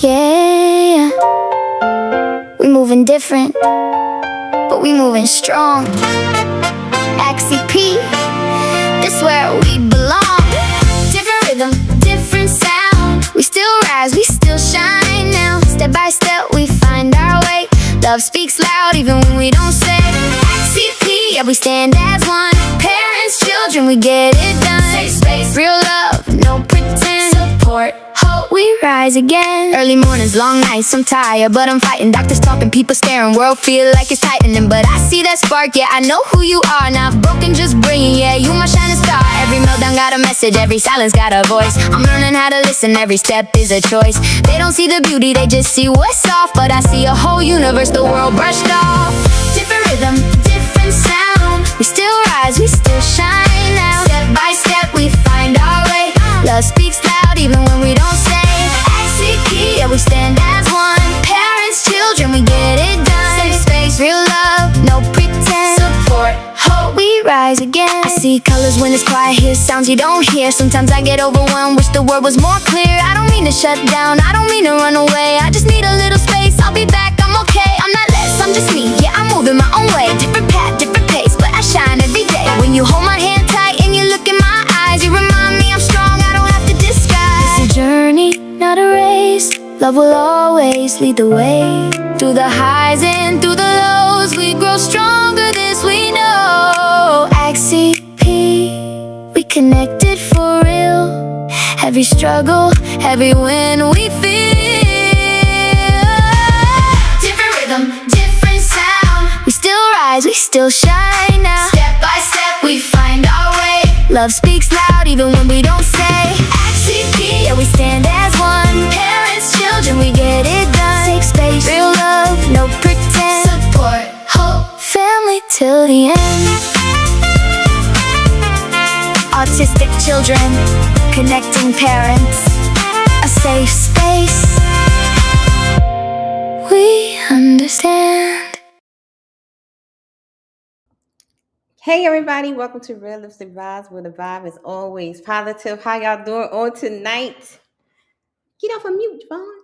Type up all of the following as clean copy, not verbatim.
Yeah, we moving different, but we moving strong. XCP, this where we belong. Different rhythm, different sound. We still rise, we still shine now. Step by step we find our way. Love speaks loud even when we don't say. XCP, yeah, we stand as one. Parents, children, we get it done. Safe space, real love, no pretend. Support, hope, we rise again. Early mornings, long nights, I'm tired, but I'm fighting. Doctors talking, people staring, world feel like it's tightening. But I see that spark, yeah, I know who you are. Not broken, just brilliant, yeah, you my shining star. Every meltdown got a message, every silence got a voice. I'm learning how to listen, every step is a choice. They don't see the beauty, they just see what's off. But I see a whole universe, the world brushed off. Different rhythm, different sound. We still rise, we still shine now. Step by step we find our way. Love speaks loud even when we don't say. XCP, yeah, we stand as one. Parents, children, we get it done. Safe space, real love, no pretend. Support, hope, we rise again. I see colors when it's quiet, hear sounds you don't hear. Sometimes I get overwhelmed, wish the word was more clear. I don't mean to shut down, I don't mean to run away. I just need a little space, I'll be back, I'm okay. I'm not less, I'm just me, yeah, I'm moving my own way. Different path, different pace, but I shine every day. When you hold my hand tight and you look in my eyes, you remind me I'm strong, I don't have to disguise. It's a journey, not a race. Love will always lead the way. Through the highs and through the lows, we grow stronger, this we know. XCP, we connected for real. Every struggle, every win we feel. Different rhythm, different sound. We still rise, we still shine now. Step by step we find our way. Love speaks loud even when we don't say. XCP, yeah, we stand as one. Parents, children, we get it done. Safe space, real love, no pretend. Support, hope, family till the end. Autistic children, connecting parents. A safe space, we understand. Hey everybody, welcome to Realistic Vibes, where the vibe is always positive. How y'all doing on tonight? Get off of mute, Vaughn.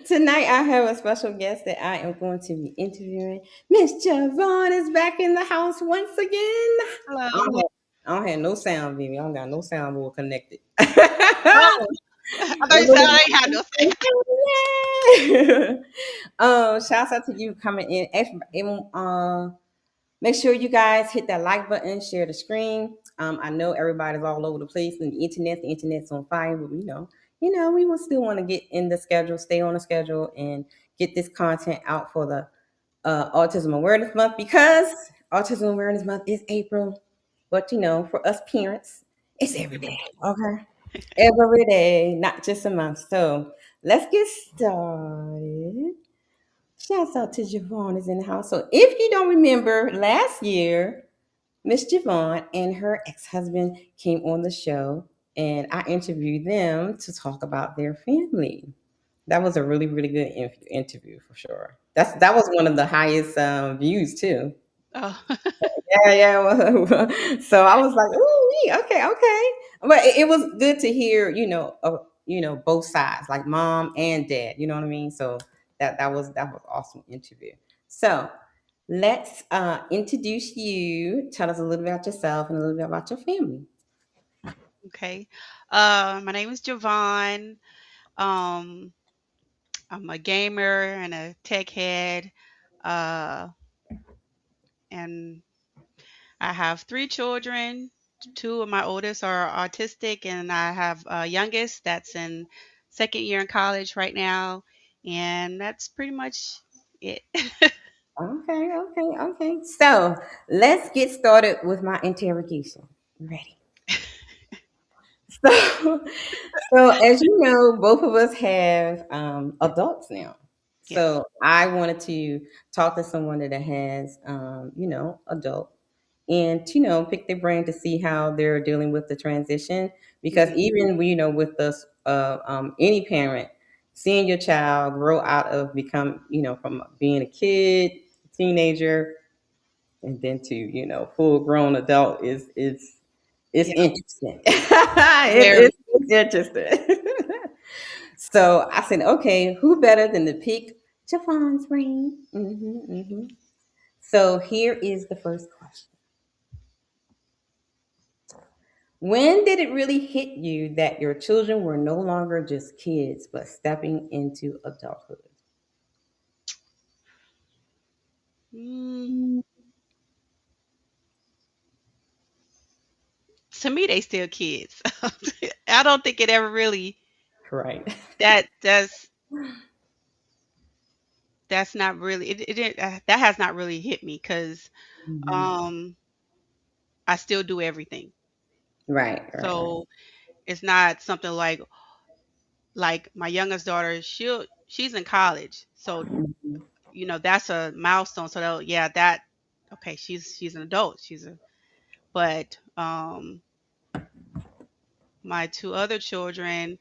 Tonight I have a special guest that I am going to be interviewing. Miss Javon is back in the house once again. Hello. I don't have no sound, baby. I don't got no soundboard connected. Oh, I thought you said I ain't had no say. Shouts out to you coming in. Make sure you guys hit that like button, share the screen. I know everybody's all over the place and the internet's on fire, but we will still want to get in the schedule, stay on the schedule, and get this content out for the Autism Awareness Month, because Autism Awareness Month is April. But for us parents, it's every day. Okay. Every day, not just a month. So let's get started. Shouts out to Javon is in the house. So if you don't remember, last year, Miss Javon and her ex-husband came on the show, and I interviewed them to talk about their family. That was a really, really good interview for sure. That was one of the highest views too. Oh, Yeah. So I was like, ooh, okay, okay. But it was good to hear, both sides, like mom and dad. You know what I mean? So that was awesome interview. So let's introduce you. Tell us a little bit about yourself and a little bit about your family. okay. My name is Javon. Um, I'm a gamer and a tech head. Uh, and I have three children. Two of my oldest are autistic, and I have a youngest that's in second year in college right now. And that's pretty much it. Okay. So let's get started with my interrogation. Ready? So, so as you know, both of us have adults now. Yes. So I wanted to talk to someone that has, adult, and pick their brain to see how they're dealing with the transition. Because Mhm. even with us, any parent, seeing your child grow out of become, from being a kid, teenager, and then to full grown adult is Yeah. interesting. Very. It's interesting. So I said, okay, who better than to pick Javon's brain? So here is the first question. When did it really hit you that your children were no longer just kids, but stepping into adulthood? Mm, to me, they still kids. I don't think it ever really Right. that that's not really it didn't that has not really hit me because Mhm. um I still do everything. Right, right, right. So it's not something like my youngest daughter, she's in college. So, Mhm. that's a milestone. So yeah, that okay, she's an adult. But my two other children,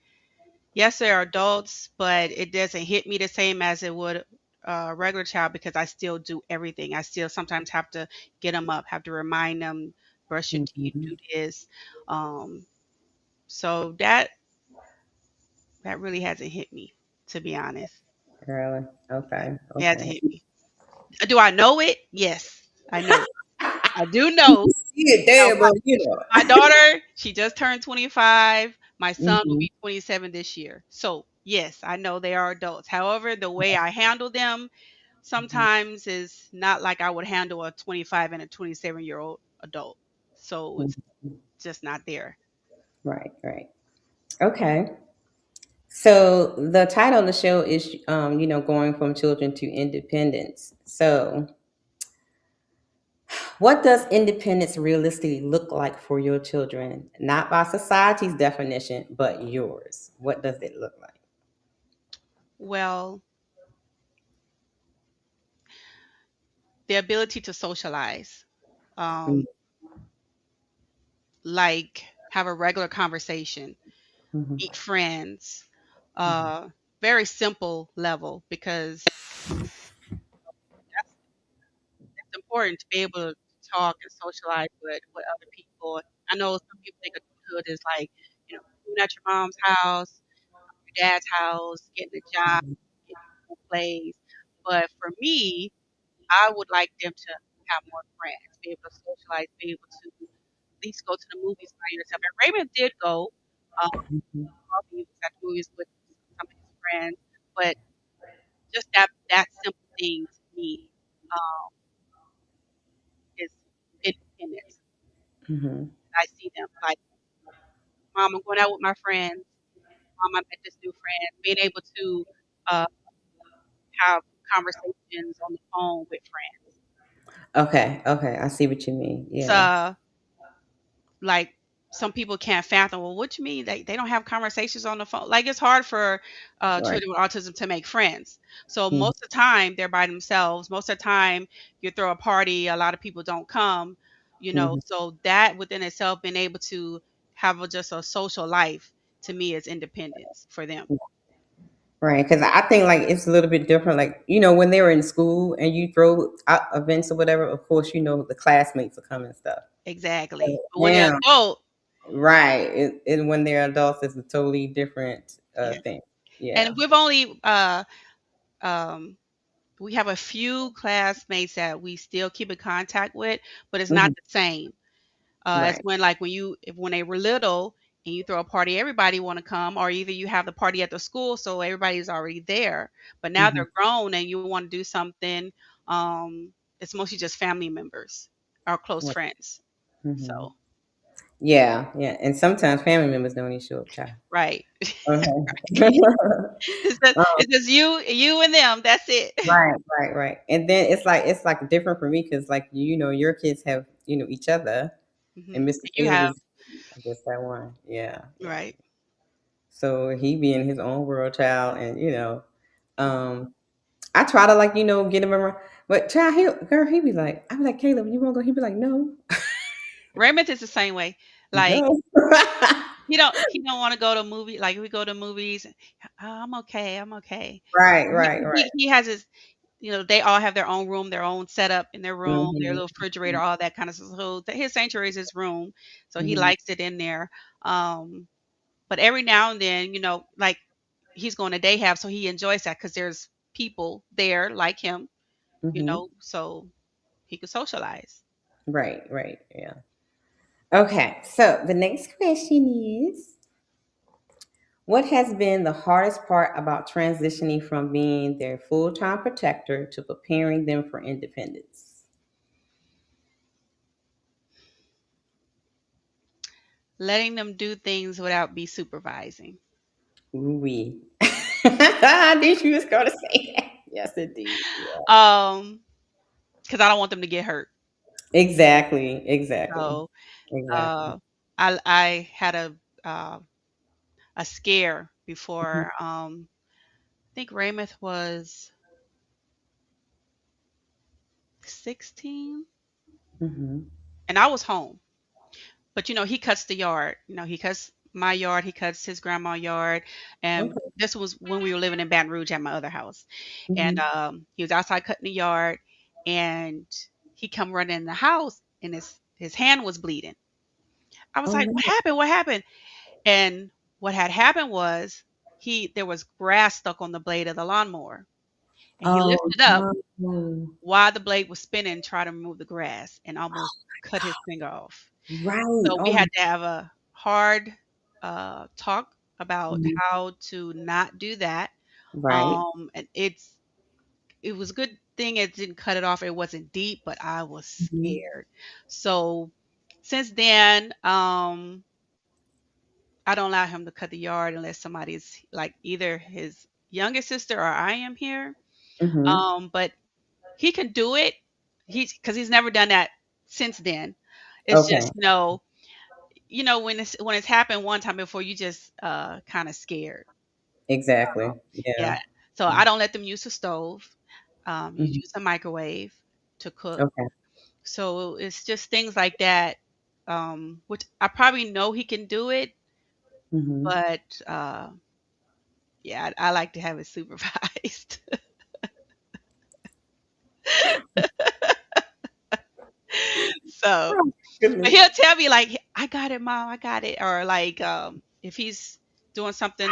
yes, they're adults, but it doesn't hit me the same as it would a regular child because I still do everything. I still sometimes have to get them up, have to remind them, brush your teeth, do Mhm. this. Um, so that really hasn't hit me, to be honest. Really? Yeah, Okay. it hasn't Okay. hit me. Do I know it? Yes, I know it. I do You know. can see it Now, there, but you know. my daughter, she just turned 25. My son will Mhm. be 27 this year. So, yes, I know they are adults. However, the way I handle them Mhm. sometimes is not like I would handle a 25 and a 27-year-old adult. So, it's Mhm. just not there. Right, right. Okay. So the title of the show is, going from children to independence. So, what does independence realistically look like for your children? Not by society's definition, but yours. What does it look like? Well, the ability to socialize, um, like have a regular conversation, Mm-hmm. meet friends, Mm-hmm. uh, very simple level because it's important to be able to talk and socialize with other people. I know some people think adulthood is like, moving at your mom's house, your dad's house, getting a job, getting your own place. But for me, I would like them to have more friends, be able to socialize, be able to at least go to the movies by yourself. And Raymond did go. Mm-hmm. He was at the movies with some of his friends, but just that simple thing to me um, is independence. Mm-hmm. I see them like, Mom, I'm going out with my friends. Mom, I met this new friend. Being able to uh, have conversations on the phone with friends. Okay. Okay. I see what you mean. It's Yeah. like some people can't fathom. Well, what you mean they don't have conversations on the phone? Like it's hard for Right. children with autism to make friends. So Mm-hmm. most of the time they're by themselves. Most of the time you throw a party, a lot of people don't come. Mm-hmm. So that within itself, being able to have just a social life to me is independence for them. Right. Because I think like it's a little bit different. Like, when they were in school and you throw out events or whatever, of course, the classmates will come and stuff. Exactly. So But when they're now, adult, right. And when they're adults, it's a totally different yeah. thing. Yeah. And we've only um we have a few classmates that we still keep in contact with, but it's not Hmm. the same as Right. when they were little and you throw a party, everybody want to come, or either you have the party at the school, so everybody's already there. But now Hmm. they're grown and you want to do something. Um, it's mostly just family members, our close Right. friends. Hmm. So Yeah. Yeah. And sometimes family members don't even show up, child. right, Okay. it's just you and them. That's it. Right, right, right. And then it's like different for me because like your kids have each other, and Mr. You Caleb have is I guess that one. Yeah, yeah. right. So he be in his own world, child, and Mhm. um, I try to like get him around, but child, he be like, I be like, Caleb, you want to go? He be like, no, Raymond is the same way. Like no. he don't want to go to movie. Like we go to movies. "Oh, I'm okay. I'm okay. Right, He, right, right. he has his. They all have their own room, their own setup in their room, their Hmm. little refrigerator, all that kind of stuff. So his sanctuary is his room, so he Hmm. likes it in there. Um, but every now and then, like he's going to day have, so he enjoys that because there's people there like him, Hmm. so he could socialize. Right, right. Yeah. Okay. So the next question is, what has been the hardest part about transitioning from being their full time protector to preparing them for independence? Letting them do things without be supervising. We. I knew you was going to say that. Yes, indeed. Yeah. Um, because I don't want them to get hurt. Exactly. Exactly. So, Exactly. uh, I had uh, a scare Hmm. before. I think Raymond was 16, Hmm. and I was home. But he cuts the yard. He cuts my yard. He cuts his grandma yard. And Okay. this was when we were living in Baton Rouge at my other house. And Hmm. he was outside cutting the yard, and he come running in the house, and his hand was bleeding. I was Oh like, no. "What happened? What happened?" And what had happened was he there was grass stuck on the blade of the lawnmower, and he Oh lifted up no. while the blade was spinning, trying to remove the grass, and almost cut his finger off. Right. So we Oh my. had to have a hard talk about Mhm. how to not do that. Right. And it was a good thing it didn't cut it off. It wasn't deep, but I was Mhm. scared. So since then, I don't allow him to cut the yard unless somebody's like either his youngest sister or I am here. Mhm. But he can do it. He's because he's never done that since then. It's Okay. just when it's happened one time before, you just kind of scared. Exactly. Yeah. Yeah. So I don't let them use the stove. You Mhm. use a microwave to cook. Okay. So it's just things like that, which I probably know he can do it, Mhm. but yeah, I like to have it supervised. So, Oh but goodness. he'll tell me like, "I got it, mom, I got it," or like if he's doing something,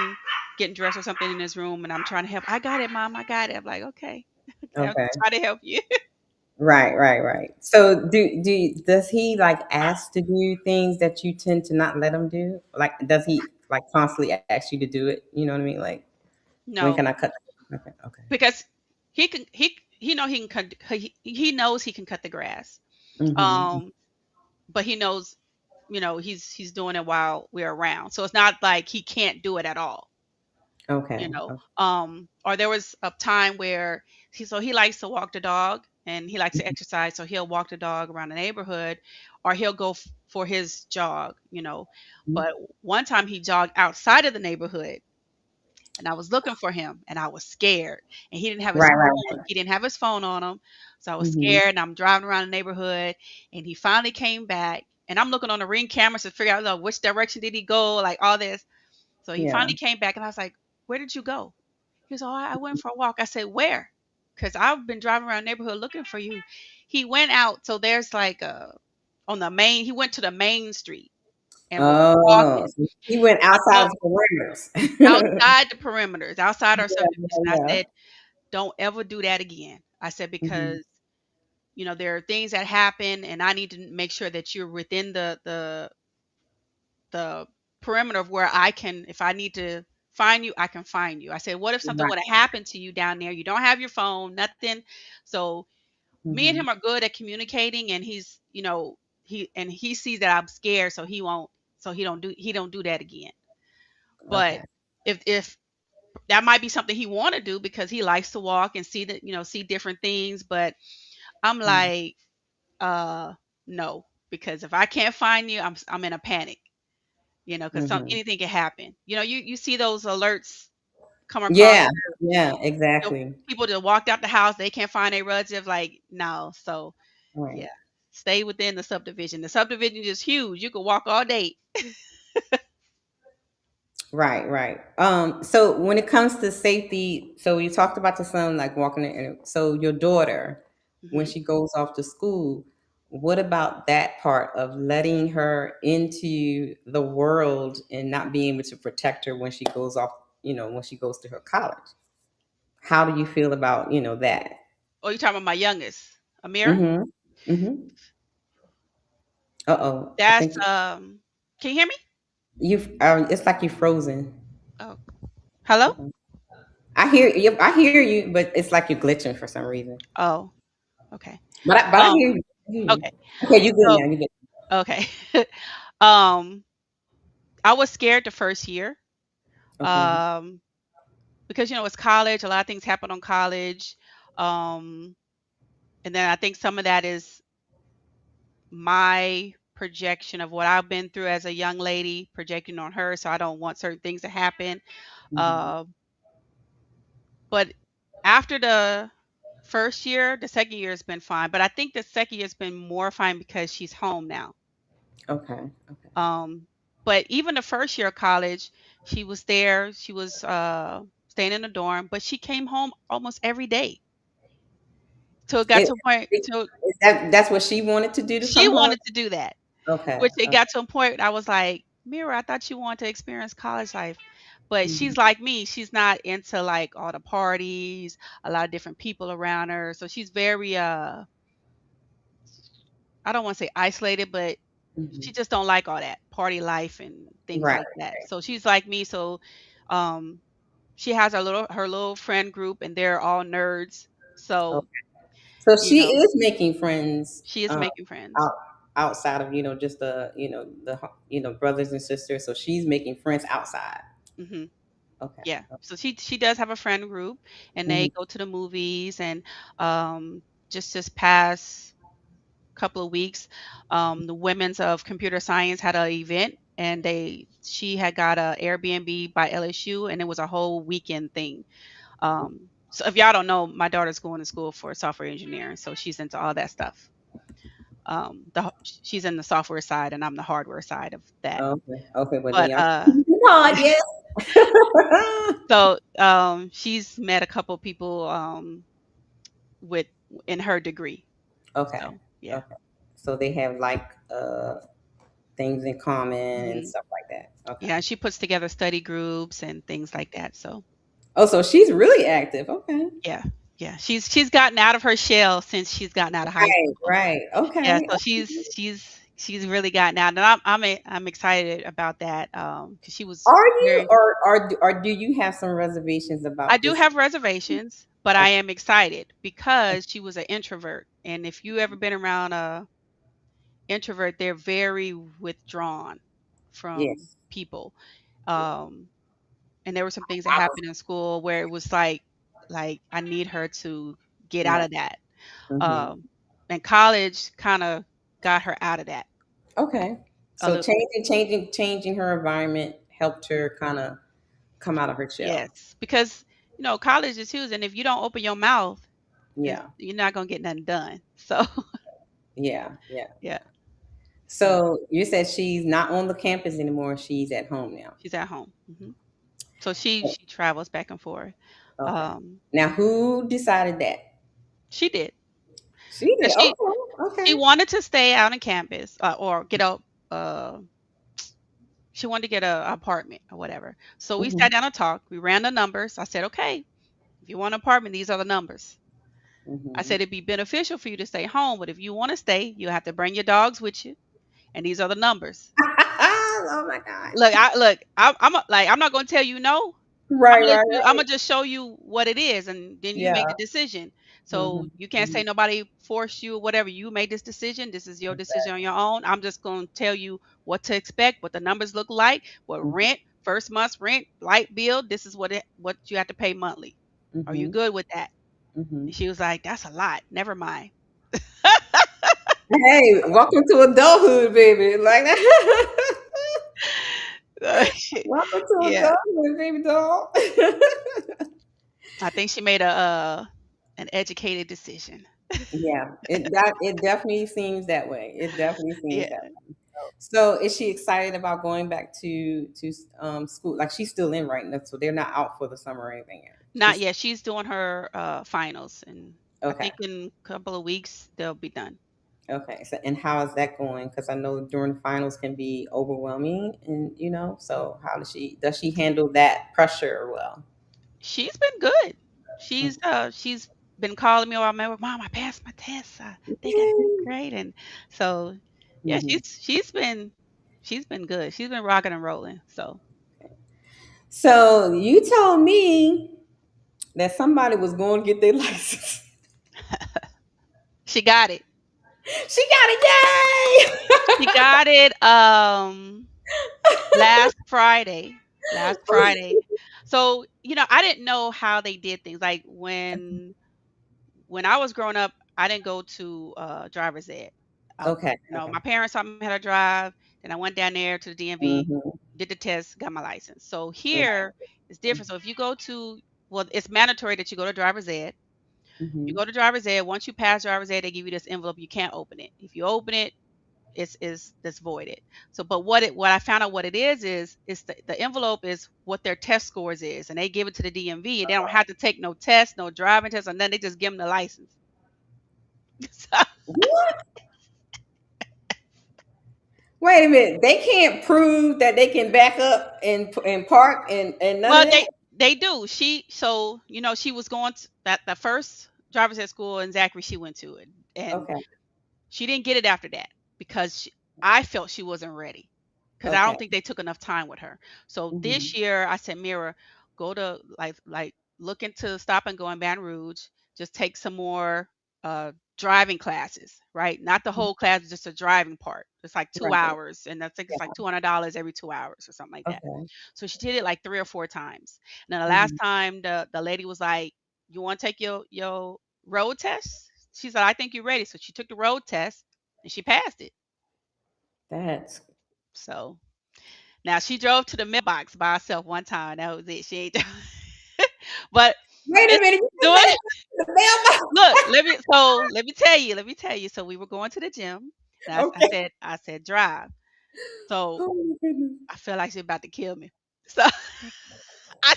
getting dressed or something in his room, and I'm trying to help, "I got it, mom, I got it." I'm like, "Okay, okay, I'll Okay. try to help you." Right, right, right. So does he like ask to do things that you tend to not let him do? Like does he like constantly ask you to do it? You know what I mean? Like when No, can I cut? Okay, okay. because he can cut, he knows he can cut the grass. Mhm. Um, but he knows, he's doing it while we're around. So it's not like he can't do it at all. Okay. Okay. Or there was a time where he likes to walk the dog and he likes to exercise, so he'll walk the dog around the neighborhood, or he'll go for his jog. Mhm. But one time he jogged outside of the neighborhood, and I was looking for him, and I was scared, and he didn't have his Right, right, phone. right. He didn't have his phone on him, so I was Mhm. scared. And I'm driving around the neighborhood, and he finally came back, and I'm looking on the ring cameras to figure out like, which direction did he go, like all this. So he Yeah. finally came back, and I was like, "Where did you go?" He goes, "Oh, I went for a walk." I said, "Where?" Because I've been driving around the neighborhood looking for you. He went out. So there's like on the main. He went to the main street and was Oh, walking so he went outside above, of the perimeters. outside the perimeters, outside our Yeah, subdivision. I yeah, said, "Don't ever do that again." I said, yeah. Mhm. because there are things that happen, and I need to make sure that you're within the perimeter of where I can, if I need to find you, I can find you. I said, what if something Right. would have happened to you down there? You don't have your phone, nothing. So me and Mhm. him are good at communicating, and he sees that I'm scared, so he won't, so he don't do that again. But Okay. if that might be something he want to do because he likes to walk and see different things, but I'm Mhm. like, uh no, because if I can't find you, I'm in a panic, because Mhm. anything can happen. You see those alerts come across, Yeah. Yeah, you know, exactly. people that walked out the house, they can't find a relative, like, no. So Right. yeah, stay within the subdivision. The subdivision is huge. You could walk all day. Right, right. So when it comes to safety, so you talked about the son like walking in, so your daughter, when Hmm. she goes off to school, what about that part of letting her into the world and not being able to protect her when she goes off when she goes to her college. How do you feel about that? Oh, you talking about my youngest, Amira? Mm-hmm. Mm-hmm. Uh-oh, I That's think can you hear me? it's like you frozen. Oh, hello? Uh-oh. I hear you, but it's like you're glitching for some reason. Oh, okay. But I Um, hear you. I hear you. okay. Okay, you good So, now. You good. okay. um, I was scared the first year. Okay. Um, because it's college, a lot of things happen on college. Um, and then I think some of that is my projection of what I've been through as a young lady projecting on her, so I don't want certain things to happen. Hmm. Uh, but after the first year, the second year has been fine. But I think the second year has been more fine because she's home now. Okay. Okay. Um, but even the first year of college, she was there. She was staying in the dorm, but she came home almost every day. So it got It, to a point. So that's what she wanted to do to she come home. wanted to do that, Okay. which it got to a point. I was like, Mira, I thought you wanted to experience college life, but she's Mhm. like me. She's not into like all the parties, a lot of different people around her. So she's very I don't want to say isolated, but she Mhm. just don't like all that party life and things Right. like that. So she's like me. So um she has her little friend group and they're all nerds. So, Okay. So you she know, is making friends she is making friends. out outside of just the brothers and sisters. So she's making friends outside. Hmm. Okay. Yeah. So she does have a friend group and they Mhm. go to the movies and just this past couple of weeks, the women's of computer science had an event and she had got a Airbnb by LSU and it was a whole weekend thing. So if y'all don't know, my daughter's going to school for software engineering, so she's into all that stuff. She's in the software side and I'm the hardware side of that. Okay. Okay. Well, then But y'all hard, yes. so she's met a couple people with in her degree. Okay. So yeah. Okay. So they have like things in common and Hmm. stuff like that. Okay. Yeah, she puts together study groups and things like that. So Oh, so she's really active. Okay. yeah, yeah. She's gotten out of her shell since she's gotten out of high Right. school. Right. Yeah, Okay. so she's really gotten out, and I'm excited about that because she was Are you, very. or do you have some reservations I about do this? have reservations, but I Okay. am excited because she was an introvert, and if you ever been around a introvert, they're very withdrawn from Yes. people. Yeah. Um, and there were some things that I was happened in school where it was like I need her to get out right. of that. Hmm. Um, and college kind of got her out of that Okay. a So little bit. changing her environment helped her kind of come out of her shell. Yes, because college is huge, and if you don't open your mouth, Yeah. you're not gonna get nothing done. So Yeah. Yeah. yeah, so So you said she's not on the campus anymore. She's at home now. she's at home. So she travels back and forth. Okay. Um, Now, who decided that? she did. She 'Cause did. Okay. she Okay. wanted to stay out on campus or get a uh she wanted to get a apartment or whatever. So we Hmm. sat down and talked. We ran the numbers. I said, okay, if you want an apartment, these are the numbers. I Hmm. said it'd be beneficial for you to stay home, but if you want to stay, you have to bring your dogs with you, and these are the numbers. Oh my God. I'm not gonna tell you no. Right. Right. I'm Right. gonna just show you what it is, and then you make Yeah. the decision. So Hmm. you can't Hmm. say nobody forced you or whatever. You made this decision. This is your decision on your own. I'm just gonna tell you what to expect, what the numbers look like, what rent, first month's rent, light bill. This is what you have to pay monthly. Are you Hmm. good with that? Hmm. And she was like, "That's a lot. Never mind." Hey, welcome to adulthood, baby. Like that. Welcome to Yeah, adulthood, baby doll. I think she made an educated decision. Yeah, it definitely seems that way. It definitely seems Yeah. that way. So, is she excited about going back to school? Like she's still in right now, so they're not out for the summer or anything yet. Not She's yet. She's doing her finals, and I okay. think in a couple of weeks they'll be done. Okay. So, and how is that going? Because I know during finals can be overwhelming, and so how does she handle that pressure well? She's been good. Mm. She's been calling me or my mom, I passed my test. I think I did Yay. great. And so yeah, Mhm. she's been good. She's been rocking and rolling. So So you told me that somebody was going to get their license. she got it. She got it! She got it last Friday. Last Friday. Yay! So, I didn't know how they did things. Like when I was growing up, I didn't go to driver's ed. Okay. Okay. My parents taught me how to drive. Then I went down there to the DMV, Mhm. did the test, got my license. So Okay. here it's different. So if you go to, well, it's mandatory that you go to driver's ed. You Mhm. go to driver's ed. Once you pass driver's ed, they give you this envelope. You can't open it. If you open it, it's that's voided. So, but what I found out what it is the envelope is what their test scores is, and they give it to the DMV, and they don't have to take no test, no driving test, and then they just give them the license. So, What? Wait a minute. They can't prove that they can back up and park and none of well, that. they do. She was going to that the first driver's ed school in Zachary she went to it, and Okay. she didn't get it after that because I felt she wasn't ready because I Okay. don't think they took enough time with her. So Mhm. this year I said, Mira, go to look into Stop and Go in Baton Rouge. Just take some more driving classes, right? Not the whole class, just a driving part. It's like two Right. hours, and I think it's like Yeah. $200 every 2 hours or something like that. Okay. So she did it like 3 or 4 times. And then the last Mhm. time the lady was like, "You want to take your road test?" She said, "I think you're ready." So she took the road test and she passed it. That's So now she drove to the mailbox by herself one time. That was it. She ain't but Wait a it's minute. You doing said it. that the mailbox. Look, let me tell you. So we were going to the gym. And I Okay. said, drive. So Oh my goodness. I feel like she's about to kill me. So I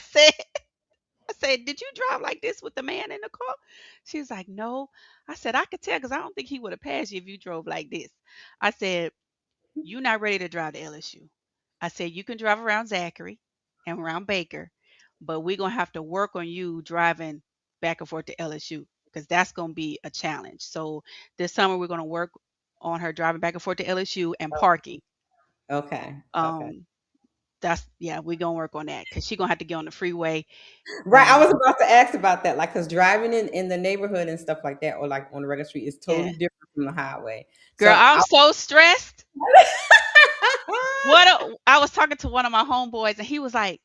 said, "Did you drive like this with the man in the car?" She was like, "No." I said, "I could tell because I don't think he would have passed you if you drove like this." I said, "You're not ready to drive to LSU." I said, "You can drive around Zachary and around Baker, but we're gonna have to work on you driving back and forth to LSU because that's gonna be a challenge." So this summer we're gonna work on her driving back and forth to LSU and parking. Okay. Okay. Um, that's yeah, we're gonna work on that because she's gonna have to get on the freeway Right. I and was about to ask about that. Like, because driving in the neighborhood and stuff like that, or like on the regular street, is yeah. totally different from the highway. So Girl, I'm I. so stressed. I was talking to one of my homeboys and he was like,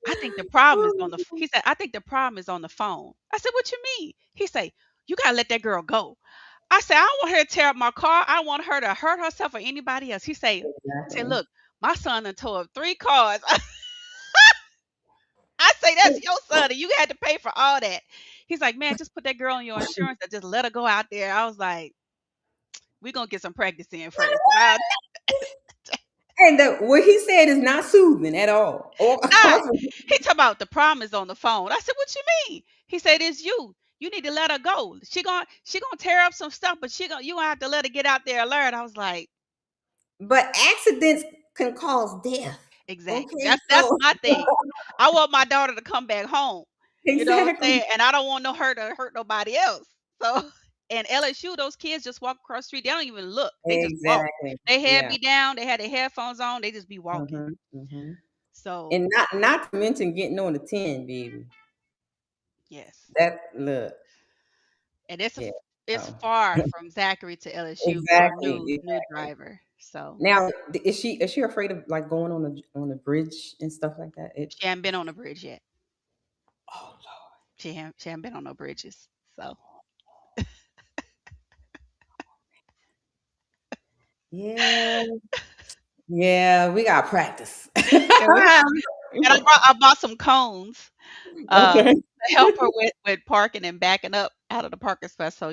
I think the problem is on the he said, I think the problem is on the phone. I said, what you mean? He said, you gotta let that girl go. I said, I don't want her to tear up my car. I don't want her to hurt herself or anybody else. He said, Exactly. look, my son done tore up 3 cars. I say that's your son and you had to pay for all that. He's like, man, just put that girl on your insurance and just let her go out there. I was like, we're gonna get some practice in first. And what he said is not soothing at all. Or Nah, he talking about the problem is on the phone. I said, "What you mean?" He said, "It's you. You need to let her go. She gonna tear up some stuff, but you gonna have to let her get out there and learn." I was like, but accidents can cause death. "Exactly. Okay, That's so my thing. I want my daughter to come back home. You know what I'm exactly, saying? And I don't want no her to hurt nobody else." So, and LSU, those kids just walk across the street. They don't even look. They just walk. exactly, They head yeah. be down. They had their headphones on. They just be walking. Hmm. Hmm. So, And not to mention getting on the 10, baby. yes. That look, And yeah. it's Oh. far from Zachary to LSU for a Exactly, new exactly. driver. So Now, is she afraid of like going on the bridge and stuff like that? It. she hadn't been on a bridge yet. Oh Lord. She hadn't been on no bridges. So Yeah, yeah. We got practice. yeah, and I bought some cones Okay. to help her with parking and backing up out of the parking spot. So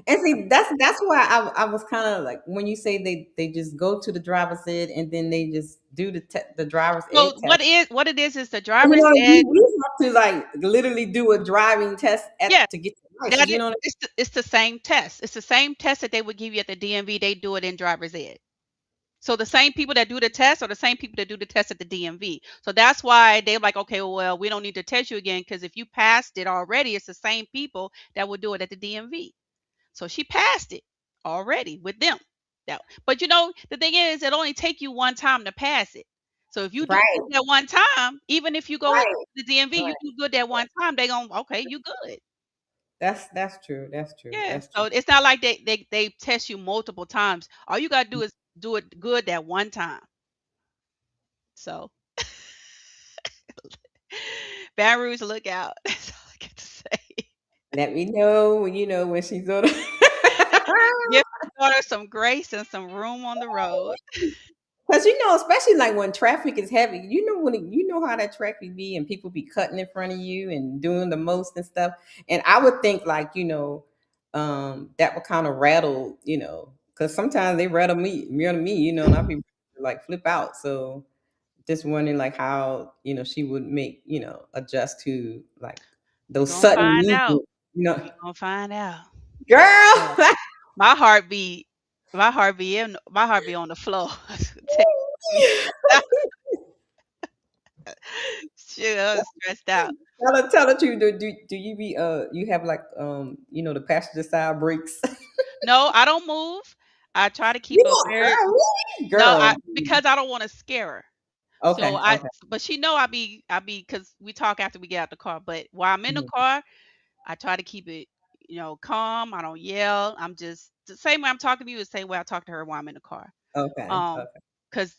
And see, that's why I was kind of like when you say they just go to the driver's ed and then they just do the driver's ed so test. what it is the And, driver's we ed. we have to like literally do a driving test Yeah, to get. Right, That she's is, in on it. it's the same test. It's the same test that they would give you at the DMV. They do it in driver's ed. So the same people that do the test are the same people that do the test at the DMV. So that's why they're like, okay, well, we don't need to test you again because if you passed it already, it's the same people that would do it at the DMV. So she passed it already with them. Now, but the thing is, it only take you one time to pass it. So if you do Right, good that one time, even if you go to right, the DMV, you right. do good that one time, they going okay, you good. That's true. That's true. Yeah. That's So true. it's not like they test you multiple times. All you gotta do is do it good that one time. So Baton Rouge, look out. That's all I get to say. Let me know when when she's on. Give your daughter some grace and some room on the road. Because especially like when traffic is heavy, you know how that traffic be, and people be cutting in front of you and doing the most and stuff. And I would think like that would kind of rattle, because sometimes they rattle me, and I'd be like flip out. So just wondering like how she would make adjust to like You're those gonna sudden find out. movements, you know, You're gonna find out. Yeah. girl. My heartbeat, my heartbeat on the floor. Tell me. Shoot, I was stressed out. Tell the truth. Do you be you have like the passenger side brakes? No, I don't move. I try to keep You a know, very really? no, I Girl. because I don't want to scare her. So Okay, okay. but she know I be because we talk after we get out the car. But while I'm in the Mhm. car, I try to keep it, calm. I don't yell. I'm just the same way I'm talking to you is the same way I talk to her while I'm in the car. Okay, Um, okay. because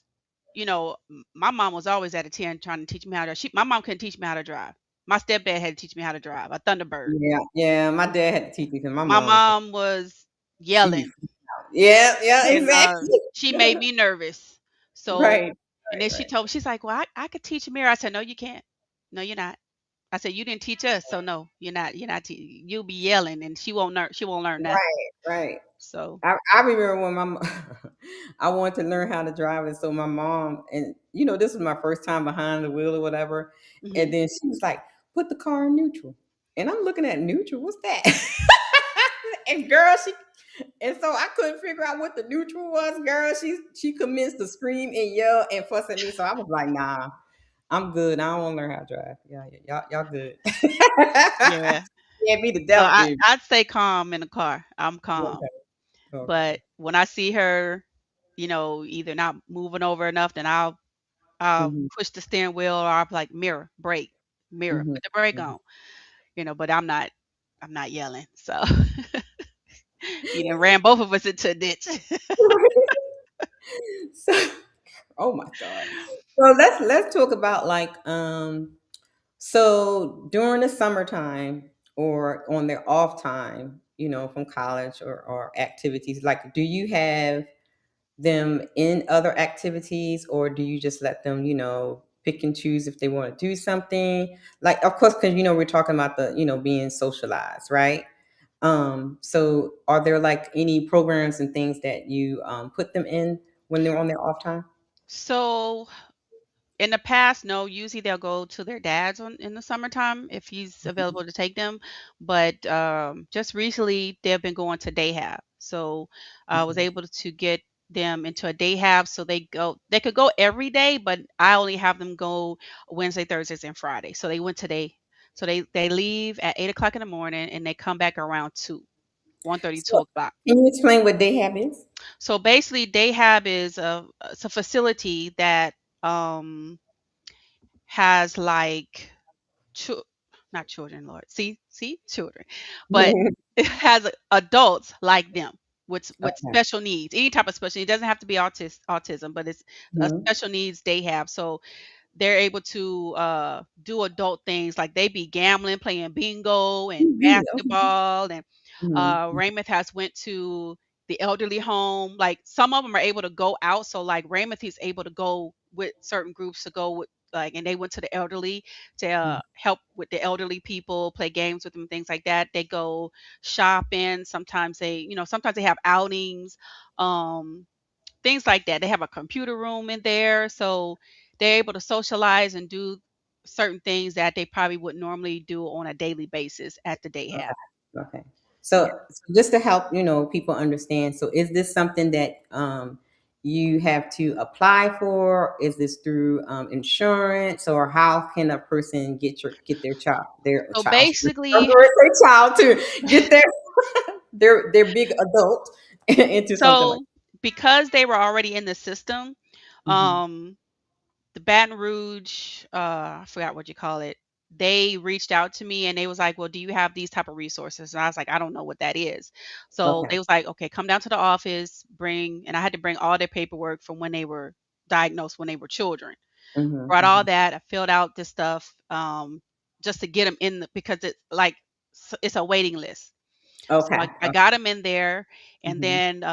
my mom was always at a 10 trying to teach me how to. My mom couldn't teach me how to drive. My stepdad had to teach me how to drive a Thunderbird. Yeah, yeah. My dad had to teach me because my My mom was like, mom was she yelling, be yeah, yeah, and exactly. she made me nervous. So, Right, and right, then she right. told me, she's like, "Well, I could teach Mira." I said, "No, you can't. No, you're not." I said, "You didn't teach us, so no, you're not. You're not. You'll be yelling, and she won't learn. She won't learn nothing." Right, right. So, I remember when I wanted to learn how to drive, and so my mom, and this was my first time behind the wheel or whatever, and mhm. then she was like, "Put the car in neutral," and I'm looking at neutral. What's that? And girl, and so I couldn't figure out what the neutral was. Girl, she commenced to scream and yell and fuss at me. So I was like, "Nah, I'm good. I don't want to learn how to drive. Yeah, yeah, y'all good." Yeah. Yeah, be the So death in. I'd stay calm in the car. I'm calm. Okay, okay. But when I see her, either not moving over enough, then I'll Hmm. push the steering wheel, or I'll be like, "Mirror, brake, mirror, Hmm. put the brake on." But I'm not yelling. So you done ran both of us into a ditch. So, oh my god. So let's talk about like so during the summertime or on their off time, from college or activities, like do you have them in other activities, or do you just let them, pick and choose if they want to do something? Like, of course, because we're talking about the, being socialized, right? So are there like any programs and things that you put them in when they're on their off time? So in the past, no, usually they'll go to their dad's in the summertime if he's available to take them. But just recently, they've been going to day half. So I was Okay. able to get them into a day half, so they could go every day, but I only have them go Wednesday, Thursdays, and Friday. So they went today. So they leave at 8 o'clock in the morning and they come back around 1:30, two So o'clock. can you explain what day have is? So basically, day hab is it's a facility that um has like chil- not children, Lord. See, children, but it has adults like them with Okay. special needs, any type of special. It doesn't have to be autism, but it's a Mhm. special needs they have. So they're able to do adult things like they be gambling, playing bingo and Mhm. Okay. basketball, and Mhm. Raymond has went to the elderly home. Like some of them are able to go out. So like Raymond is able to go with certain groups to go with like, and they went to the elderly to Mhm. help with the elderly people, play games with them, things like that. They go shopping. Sometimes they have outings, um, things like that. They have a computer room in there, so they're able to socialize and do certain things that they probably would normally do on a daily basis at the day Okay. hab. Okay. Yeah. So just to help, people understand, so is this something that you have to apply for? Is this through insurance, or how can a person get So child, I'm basically, going to say child to get their big adult into something like so because they were already in the system, that? Hmm. um, the Baton Rouge, I forgot what you call it. They reached out to me and they was like, "Well, do you have these type of resources?" And I was like, "I don't know what that is." So Okay. they was like, "Okay, come down to the office, bring," and I had to bring all their paperwork from when they were diagnosed when they were children. Hmm. Brought all Hmm. that. I filled out this stuff just to get them in because it's like it's a waiting list. So Okay. I Okay. got them in there, and Hmm. then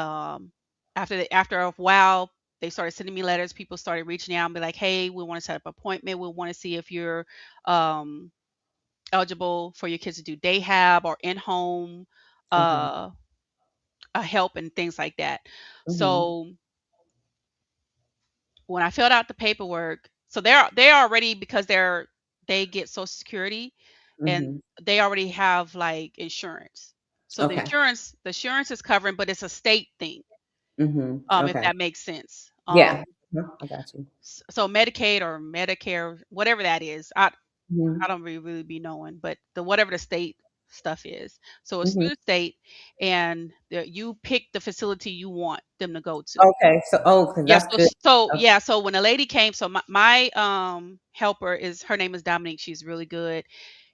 after a while, they started sending me letters. People started reaching out and be like, "Hey, we want to set up an appointment. We want to see if you're um, eligible for your kids to do day hab or in home Okay. uh, help and things like that." Hmm. So when I filled out the paperwork, so they're already because they get Social Security and Hmm. they already have like insurance. So Okay. the insurance is covering, but it's a state thing. Hmm. If Okay. that makes sense. Yeah. I got you. So Medicaid or Medicare, whatever that is, I Hmm. don't really be knowing, but the whatever the state stuff is. So it's Hmm. through the state, and you pick the facility you want them to go to. Okay. Cause Yeah, that's good. so when a lady came, so my helper is her name is Dominique. She's really good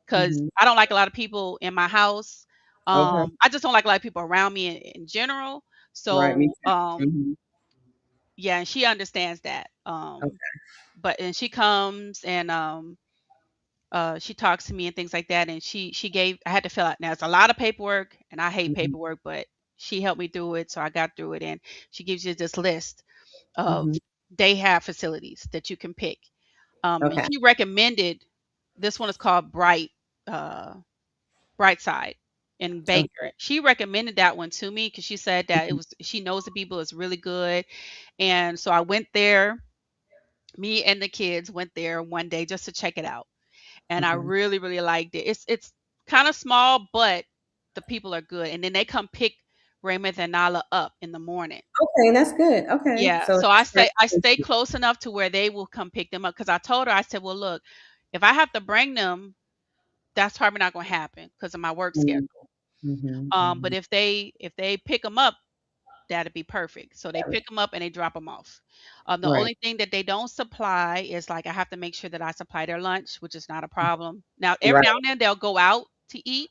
because Hmm. I don't like a lot of people in my house. Okay. I just don't like a lot of people around me in general. Right. Me So too. Hmm. yeah, and she understands that. Okay. But and she comes and she talks to me and things like that. And she gave I had to fill out. Now it's a lot of paperwork, and I hate Hmm. paperwork, but she helped me through it, so I got through it. And she gives you this list of Hmm. they have facilities that you can pick. And Okay. she recommended this one is called uh, Brightside in Okay. Baker. She recommended that one to me because she said that it was she knows the people is really good. And so I went there. Me and the kids went there one day just to check it out, and I Okay. really really liked it. It's kind of small, but the people are good. And then they come pick Raymond and Nala up in the morning. Okay. That's good. Okay. Yeah, So so it's very I stay interesting. close enough to where they will come pick them up because I told her I said, well, look, if I have to bring them, that's probably not going to happen because of my work Mhm. schedule. Mhm. But Mhm. if they pick them up, that'd be perfect. So they Yeah. pick them up and they drop them off. The Right. only thing that they don't supply is like I have to make sure that I supply their lunch, which is not a problem. Now, every Right. now and then they'll go out to eat,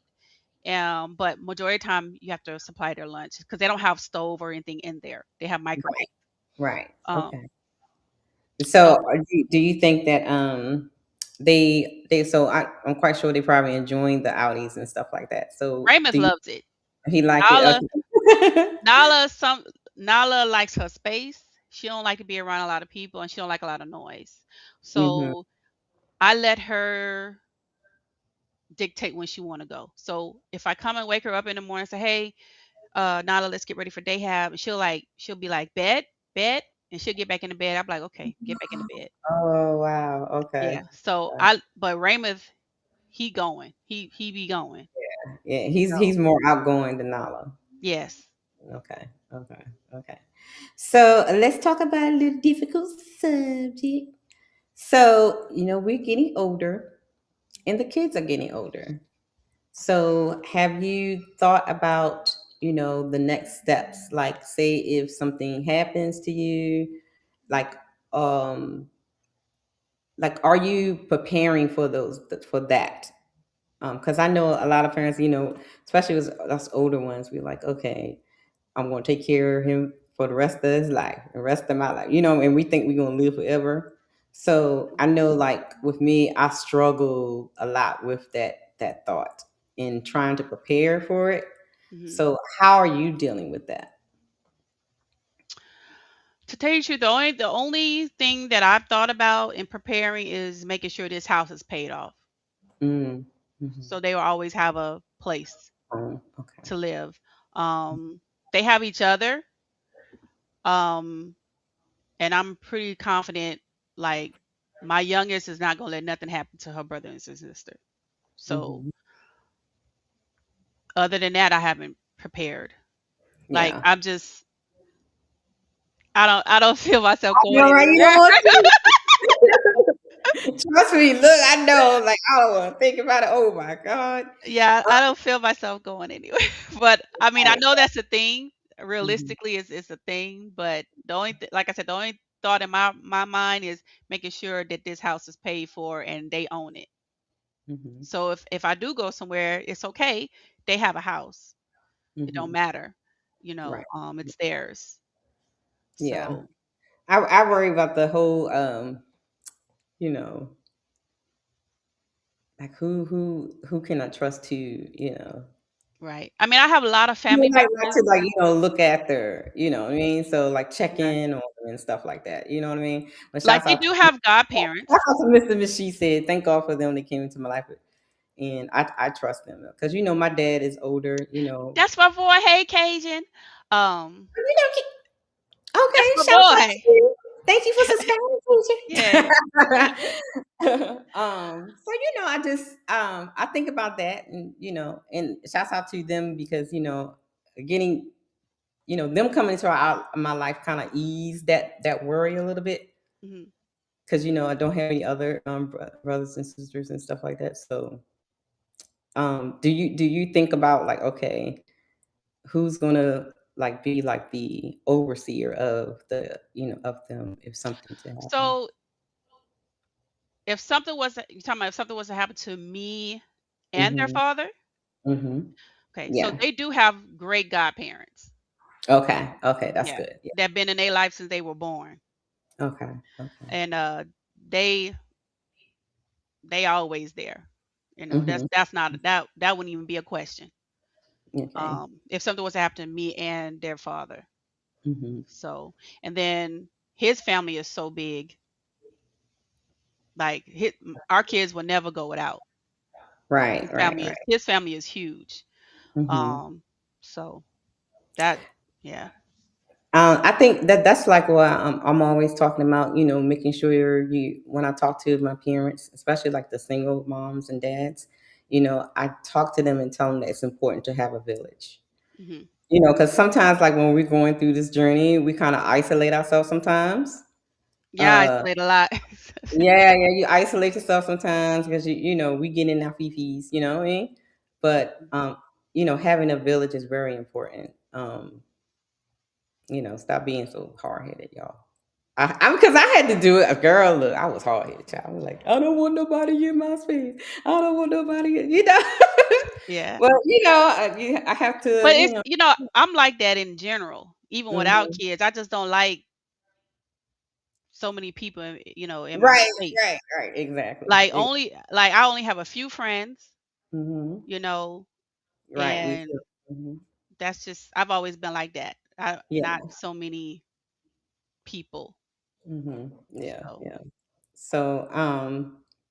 but majority of the time you have to supply their lunch because they don't have stove or anything in there. They have microwave. Right. Um, Okay. So, so do you think that I'm quite sure they probably enjoying the outings and stuff like that. So, Ramus do you loves it. he like it? Nala, Okay. Nala, some Nala likes her space. She don't like to be around a lot of people, and she don't like a lot of noise. Mhm. So I let her dictate when she want to go. So if I come and wake her up in the morning and say, "Hey, Nala, let's get ready for day hab," and she'll be like, "Bed, bed," and she'll get back in the bed. I'm like, "Okay, get back in the bed." Oh wow. Yeah. Okay. So Uh, but Raymond, he going. He be going. yeah, he's So more outgoing than Nala. yes. Okay. Okay. Okay. So let's talk about a little difficult subject. So we're getting older, and the kids are getting older. So, have you thought about, the next steps? Like, say if something happens to you, like, um, are you preparing for for that? Because I know a lot of parents, especially with us older ones, we're like, okay, I'm going to take care of him for the rest of his life, the rest of my life, and we think we're going to live forever. So I know, like with me, I struggle a lot with that thought in trying to prepare for it. Mhm. So how are you dealing with that? To tell you the truth, the only thing that I've thought about in preparing is making sure this house is paid off. Mm. Hmm. So they will always have a place Okay. to live. They have each other. Um, and I'm pretty confident like my youngest is not gonna let nothing happen to her brother and sister. So Hmm. Other than that, I haven't prepared. Like Yeah. I'm just I don't feel myself I going know, right? You don't anywhere. want to. Trust me. Look, I know. Like, I don't want to think about it. Oh my God. Yeah, I don't feel myself going anywhere. But I mean, I Right. know that's a thing. Mhm. Realistically, it's a thing. But the only, like I said, the only thought in my mind is making sure that this house is paid for and they own it. Mhm. So if I do go somewhere, it's okay. They have a house. It don't Mhm. matter. Right. It's theirs. Yeah. So I worry about the whole you know, like who can I trust to, right. I mean, I have a lot of family like members. to like, look after, you know what I mean? So like check Right. in on them and stuff like that. You know what I mean? But Like they do have shouts godparents. out to Mr. Miss She said, thank God for them that came into my life. And I trust them because my dad is older, That's my boy. Hey, Cajun. Um, Okay, that's my shout out boy. to you. Thank you for Yeah. subscribing, teacher. So I just I think about that, and and shouts out to them because getting them coming into my life kind of ease that worry a little bit Mhm. because I don't have any other brothers and sisters and stuff like that. So do you think about like, okay, who's gonna like be like the overseer of of them if something to happen? So you talking about if something was to happen to me and their Mhm. father? Mhm. Okay, so Yeah. they do have great godparents. Okay. Okay. That's Yeah, good. Yeah. that been in their life since they were born, Okay. Okay. and they they always there. Mhm. That's not that wouldn't even be a question. Okay. If something was to happen to me and their father. Mhm. So, and then his family is so big, like our kids will never go without. Right. Right. Right. His family is huge. Mhm. Um, so that yeah. I think that's like what I'm always talking about. Making sure when I talk to my parents, especially like the single moms and dads, I talk to them and tell them that it's important to have a village. Mhm. Because sometimes, like when we're going through this journey, we kind of isolate ourselves sometimes. Yeah, I Uh, isolate a lot. yeah, yeah, you isolate yourself sometimes because we get in our fifis, you know what I mean? But having a village is very important. Stop being so hard headed, y'all. I because I had to do it. A girl, look, I was hard headed, child. I was like, I don't want nobody in my space. I don't want nobody, Yeah. well, I have But to, it's I'm like that in general. Even without Mhm. kids, I just don't like so many people in my Right, space. right, right, exactly. Like I only have a few friends, Mhm. you know, Right, me too. and Mhm. that's just I've always been like that. Not Yeah. so many people. Yeah, So yeah. So,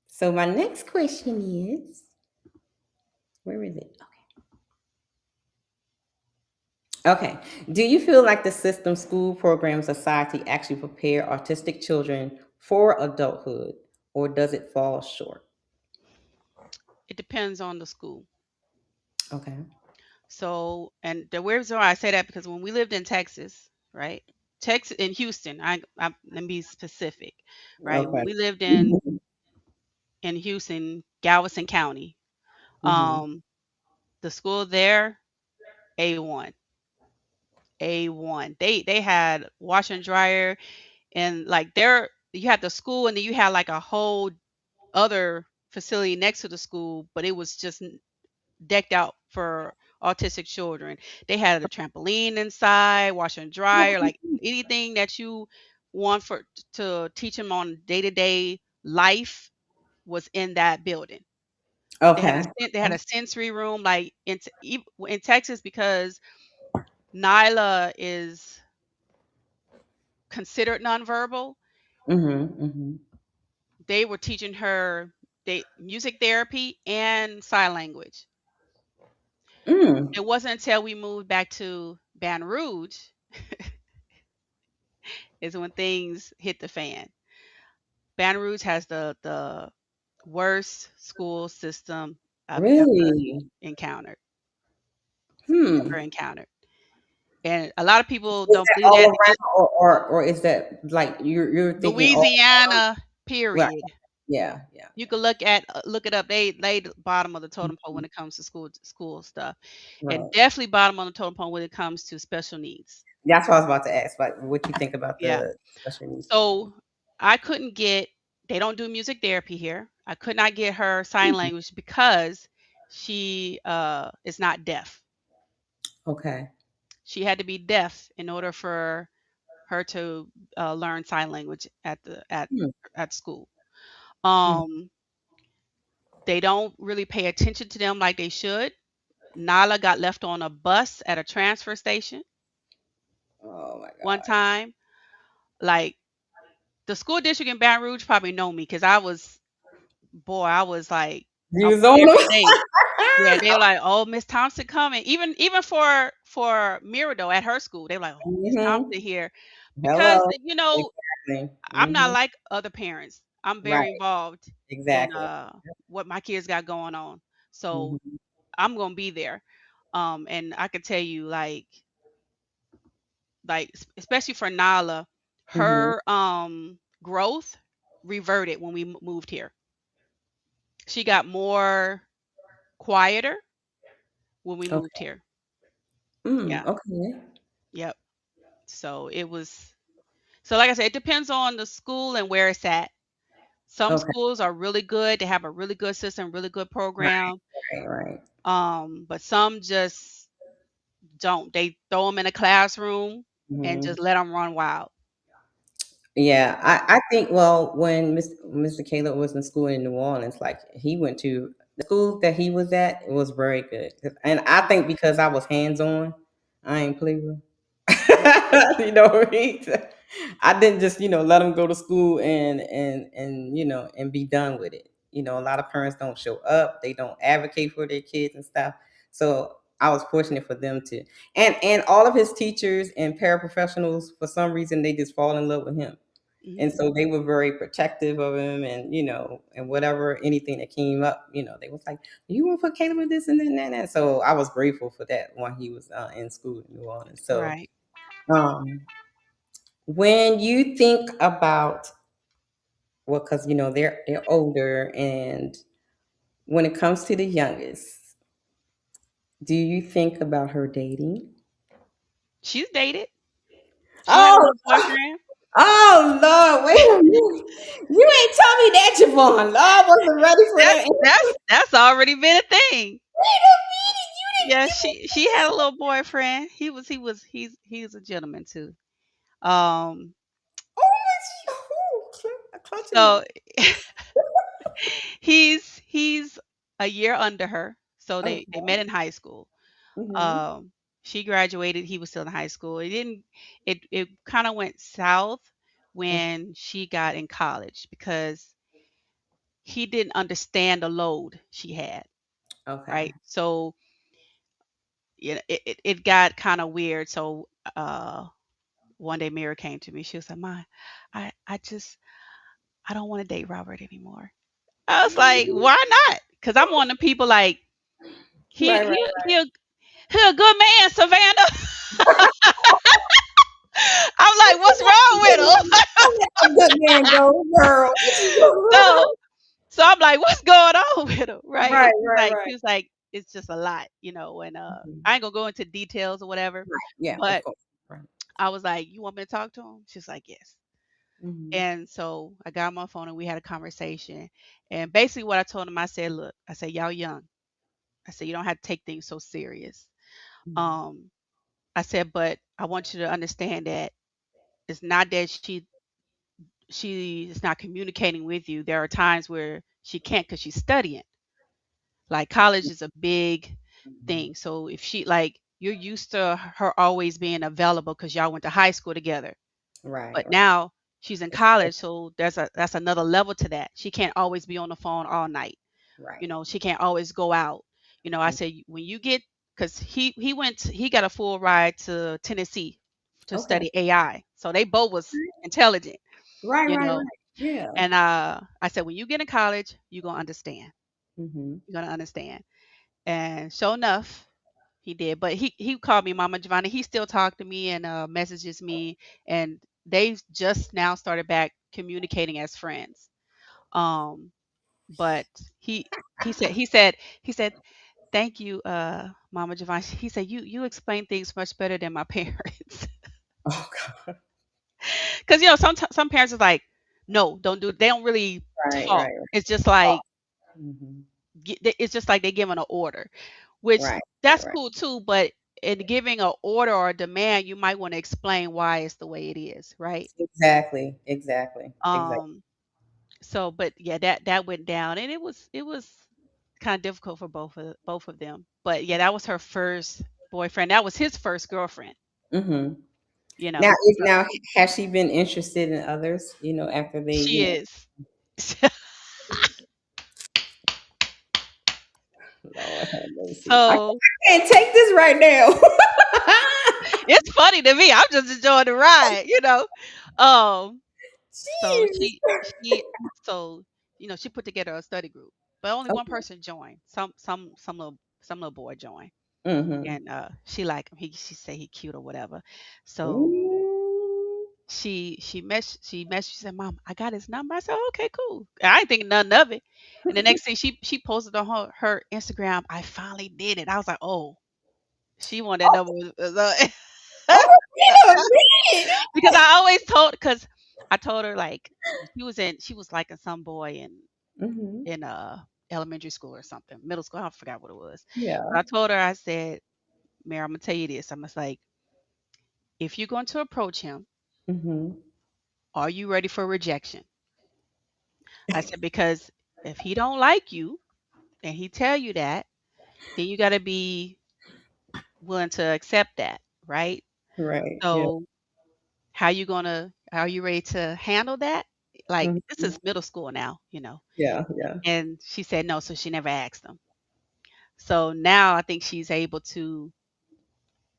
so my next question is, where is it? Okay. Do you feel like the system, school programs, society actually prepare autistic children for adulthood, or does it fall short? it depends on the school. Okay. So, and the reason why I say that because when we lived in Texas, right? Texas in Houston, let me be specific, right? When Okay. we lived in Houston, Galveston County, Mm-hmm. um, the school there, A1, A1. They had washer and dryer, and like there you had the school, and then you had like a whole other facility next to the school, but it was just decked out for autistic children. They had a trampoline inside, washer and dryer, like anything that you want for to teach them on day-to-day life was in that building. Okay. They had a sensory room like in Texas because Nyla is considered nonverbal. Mm-hmm. Mm-hmm. They were teaching her music therapy and sign language. Mm. It wasn't until we moved back to Baton Rouge is when things hit the fan. Baton Rouge has the worst school system I've ever Really? encountered. ever Hmm. encountered. And a lot of people Is don't that believe all that. around, or is that like you're thinking all around? Louisiana, Right. period. Yeah. Yeah. You can look it up. They the bottom of the totem pole Mhm. when it comes to school stuff, and Right. definitely bottom on the totem pole when it comes to special needs. That's what I was about to ask. Like, what you think about Yeah. the special needs children? So I couldn't get. They don't do music therapy here. I could not get her sign Hmm. language because she is not deaf. Okay. She had to be deaf in order for her to learn sign language Hmm. at school. Hmm. Um, they don't really pay attention to them like they should. Nala got left on a bus at a transfer station Oh my one God. time. Like the school district in Baton Rouge probably know me because I was like, I You was was on there them. every day. Yeah, they were like, "Oh, Miss Thompson coming." Even for Mirado at her school, they were like, "Oh, Miss Hmm. Thompson here," because Hello. Exactly. I'm not Hmm. like other parents. I'm very Right. involved in Exactly. what my kids got going on, so Hmm. I'm gonna be there. And I could tell you, especially for Nala, Hmm. her growth reverted when we moved here. She got more quieter when we moved Okay. here. Mm, Yeah. okay. Yep. So it was so like I said, it depends on the school and where it's at. Some Okay. schools are really good. They have a really good system, really good Right. program. Right. Right. But some just don't. They throw them in a classroom and Hmm. just let them run wild. Yeah, Yeah. I think, well, when Mr. Caleb was in school in New Orleans, like he went to the school that he was at, it was very good. And I think because I was hands on, I ain't play with him. He, I didn't just, let him go to school and and be done with it. A lot of parents don't show up, they don't advocate for their kids and stuff. So I was fortunate for them to, and all of his teachers and paraprofessionals, for some reason, they just fall in love with him, and Mhm. so they were very protective of him, and and whatever, anything that came up, they was like, you want to put Caleb with this and that and that and that. So I was grateful for that when he was in school in New Orleans. So Right. um when you think about, well, because they're older, and when it comes to the youngest, do you think about her dating? She's dated. She had a Oh, little boyfriend. oh Lord, wait a minute. You ain't tell me that, Javon. Lord, I wasn't ready for That's that. that's already been a thing. Wait a minute, you didn't Yeah, give me. she had a little boyfriend. He's a gentleman too. Um, Oh my, clutching my. so he's a year under her. So they Okay. met in high school. Mm-hmm. Um, she graduated, he was still in high school. It kind of went south when she got in college because he didn't understand the load she had, Okay. right? So yeah, it got kind of weird. So uh one day Mira came to me. She was like, "Ma, I don't want to date Robert anymore." I was like, "Why not?" Because I'm one of the people like he Right, right. he he a, he a good man, Savannah. I'm like, "What's wrong with him?" A good man go, girl. What you doing? So so I'm like, "What's going on with him?" Right? Right, And right, she right. was like, "It's just a lot, and Mhm. I ain't gonna go into details or whatever." Right. Yeah, of But course. Right. I was like, "You want me to talk to him?" She's like, "Yes." Mm-hmm. And so I got on my phone and we had a conversation. And basically what I told him, I said, "Look, I said, y'all young. I said, you don't have to take things so serious. Um, I said, but I want you to understand that it's not that she is not communicating with you. There are times where she can't because she's studying. Like college is a big Mm-hmm. thing. So if she like you're used to her always being available because y'all went to high school together. Right, But right. now she's in It's college, so that's another level to that. She can't always be on the phone all night. right. She can't always go out. I said when you get because he got a full ride to Tennessee to Okay. study AI. So they both was intelligent, Right, you right, know. right. Yeah. And I said when you get in college, you're gonna understand. Mm-hmm. You're gonna understand. And sure enough, He did, but he called me Mama Giovanni. He still talked to me and messages me, and they just now started back communicating as friends. Um, but he he said thank you, Mama Giovanni. He said you explain things much better than my parents. Oh God. Because some parents is like, no, don't do it. They don't really Right, talk. right, It's just like hmm it's just like they giving an order, which right, right, that's right. cool too. But in giving an order or a demand, you might want to explain why it's the way it is, right? Exactly, exactly, exactly. Um. So, but yeah, that went down, and it was kind of difficult for both of them. But yeah, that was her first boyfriend. That was his first girlfriend. hmm You Now, know, if now has she been interested in others? After they, she is. Lord have mercy. I So can't take this right now. it's funny to me. I'm just enjoying the ride. Um, so Jeez. she so she put together a study group, but only one Okay. person joined. Some little boy joined, Mm-hmm. and she liked him. She said he cute or whatever. So Mm. she said, "Mom, I got his number." I said, "Oh, okay, cool." I ain't thinking nothing of it. And the next thing she posted on her Instagram, "I finally did it." I was like, "Oh, she wanted that number." Oh, wait a minute. Because I always because I told her like she was liking some boy Mm-hmm. in elementary school or something, middle school. I forgot what it was. Yeah. But I told her, I said, "Mary, I'm gonna tell you this. I'm just like, if you're going to approach him, Mm-hmm. are you ready for rejection?" I said, because if he don't like you and he tell you that, then you got to be willing to accept that, right? Right. Yeah. So are you ready to handle that? Like this Mm-hmm. is middle school now. Yeah. Yeah. And she said no, so she never asked him. So now I think she's able to,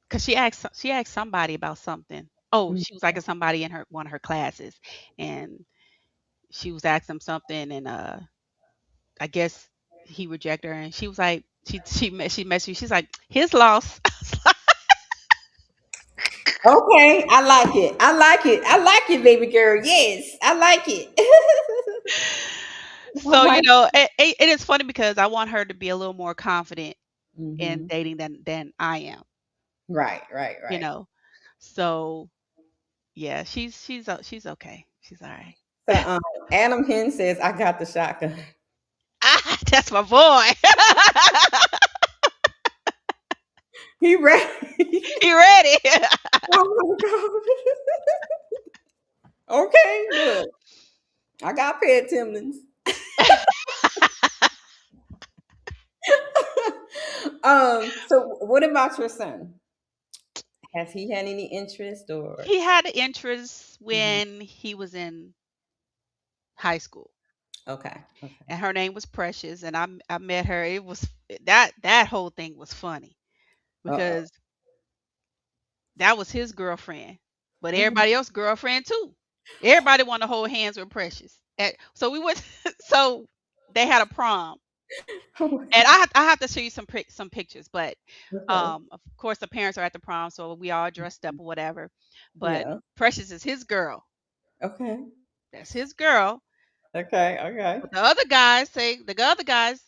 because she asked somebody about something. Oh, Mm. she was asking somebody in her one of her classes, and she was asking them something, and I guess he rejected her, and she was like, she messaged me. She's like, his loss. Okay. I like it. I like it. I like it, baby girl. Yes, I like it. I So like. it is funny because I want her to be a little more confident in Mm-hmm. dating than I am. Right. Right. You Right. know, so yeah, she's okay. She's all right. So, Adam Hen says, "I got the shotgun." Ah, that's my boy. He ready. He ready. Oh my god. Okay, look, I got a pair of Timberlands. So what about your son? Has he had any interest or? He had an interest Mhm. when he was in high school, Okay, okay. and her name was Precious, and I met her. It was that whole thing was funny Uh because that was his girlfriend, but oh. everybody else girlfriend too. Everybody wanted to hold hands with Precious. So we went. So they had a prom, Oh my and god. I have to show you some pictures. But Okay. of course the parents are at the prom, so we all dressed up or whatever. But Yeah. Precious is his girl. Okay. That's his girl. Okay. Okay. But the other guys,